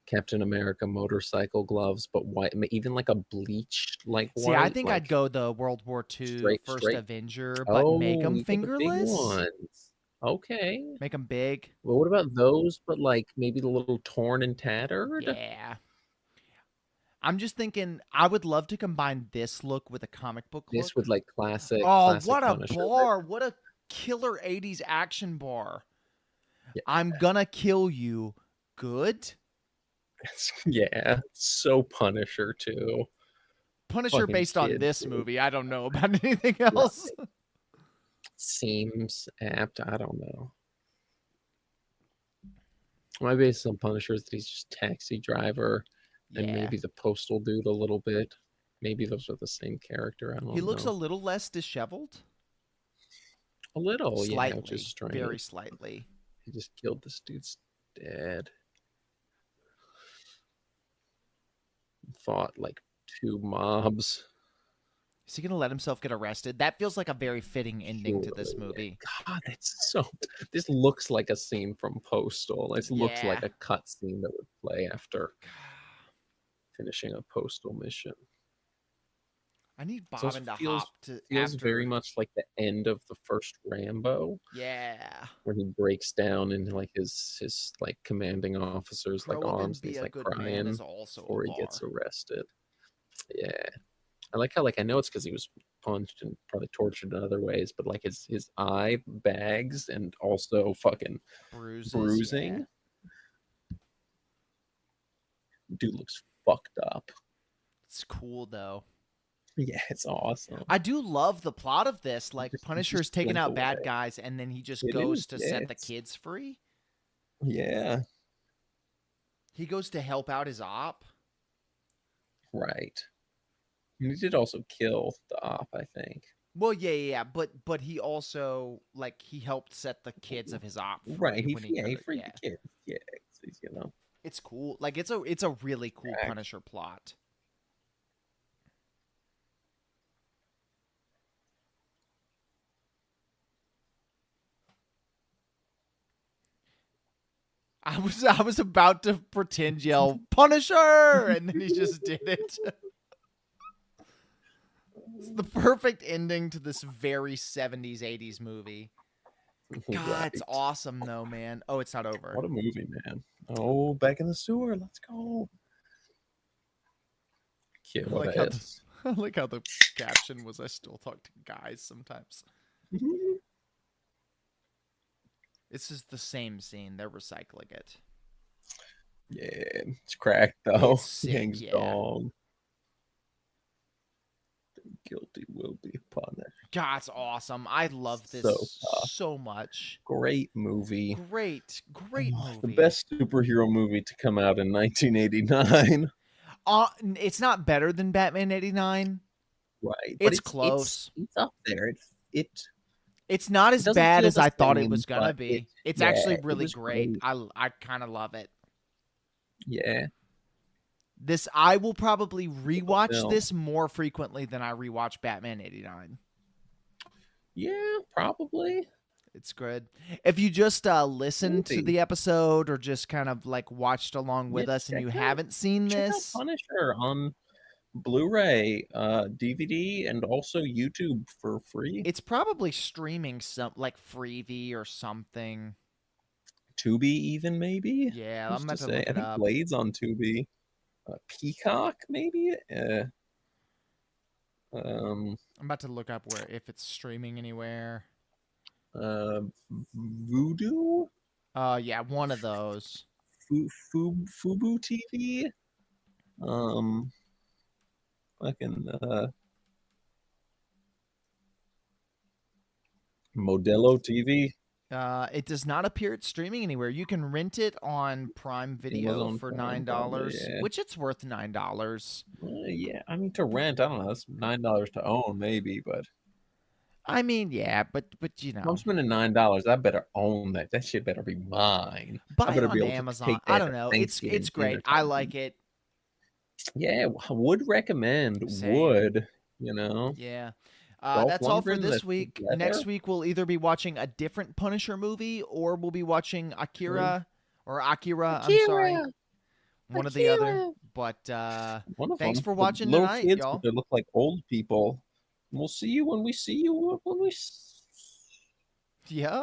Captain America motorcycle gloves, but white, even like a bleached like See, I white, think I'd like go the World War II first straight. Avenger, but make Oh, them you got the big fingerless. ones. Okay. Make them big. Well, what about those, but like maybe the little torn and tattered? Yeah. I'm just thinking I would love to combine this look with a comic book This look. with like Oh, classic what a Punisher. bar. What a killer 80s action bar. Yeah. I'm gonna kill you. Good. Yeah, so Punisher too. Punisher Fucking based on kid, this dude. movie. I don't know about anything else. Seems apt. I don't know. My base on Punisher is that he's just taxi driver and Yeah. maybe the postal dude a little bit. Maybe those are the same character. I don't He looks a know. little less disheveled. A little, yeah, Slightly. which is strange. Very slightly. He just killed this dude's dad. Fought like two mobs. Is he gonna let himself get arrested? That feels like a very fitting ending to this movie. God, that's so. This looks like a scene from Postal. This looks like Yeah. a cut scene that would play after finishing a Postal mission. I need It also Bobbin to feels hop to feels after. very much like the end of the first Rambo, Yeah. when he breaks down in like his like commanding officers like Grow up and arms, and be he's a like good man crying is also before a he gets bar. arrested. Yeah, I like how like I know it's because he was punched and probably tortured in other ways, but like his eye bags and also fucking Bruises. bruising. Yeah. Dude looks fucked up. It's cool though. Yeah, it's awesome. I do love the plot of this. Like Just Punisher's taking went out bad away. guys, and then he just It goes is, to yeah, set the it's kids free. yeah, He goes to help out his op. right. And he did also kill the op, I think. Well, yeah. But he also like he helped set the kids of his op Right, free when he he could. freed Yeah, the kids. Yeah, so he's, it's cool. Like it's a really cool back. Punisher plot. I was about to pretend yell Punisher, and then he just did it. It's the perfect ending to this very 70s 80s movie. God, it's Right. awesome though, man. Oh, it's not over. What a movie, man. Oh, back in the sewer. Let's go. I Kill like how ass. I like how the caption was I still talk to guys sometimes. This is the same scene. They're recycling it. Yeah, it's cracked though. It's sick, Yang's yeah. dong. The guilty will be punished. God, it's awesome. I love this So tough. so much. Great movie. Great movie. The best superhero movie to come out in 1989. It's not better than Batman 89. Right. It's close. It's up there. It's not as doesn't bad feel as the I thought it same, was gonna but be. It's yeah, actually it really was great. great. I kind of love it. Yeah. This I will probably rewatch film. this more frequently than I rewatch Batman 89. Yeah, probably. It's good. If you just listened to Movie. the episode or just kind of like watched along with Yeah, us and you check out- haven't seen Check out this, Punisher on Blu-ray, DVD, and also YouTube for free. it's probably streaming some like Freevee or something. Tubi, even maybe. Yeah, Who's I'm about to to say? look I it think up. Blade's on Tubi. Peacock, maybe. I'm about to look up where if it's streaming anywhere. Voodoo, Yeah, one of those. Fubu TV. Fucking Modelo TV. It does not appear it's streaming anywhere. You can rent it on Prime Video on for Prime, $9, probably, yeah. which it's worth $9. Yeah, I mean to rent, I don't know. That's $9 to own, maybe, but I mean, yeah, but you if I'm know, spending $9, I better own that. That shit better be mine. I buy it better on be able Amazon. to take that I don't to know. Thanksgiving It's great. dinner I time. like it. Yeah, would recommend. Same. Would, you know? Yeah. Dolph That's all for Lundgren, this the week. leather? Next week we'll either be watching a different Punisher movie or we'll be watching Akira or Akira. I'm sorry, one or the other. But One of thanks them, for the watching little tonight, kids, y'all. but they look like old people. We'll see you when we see you when we. Yeah.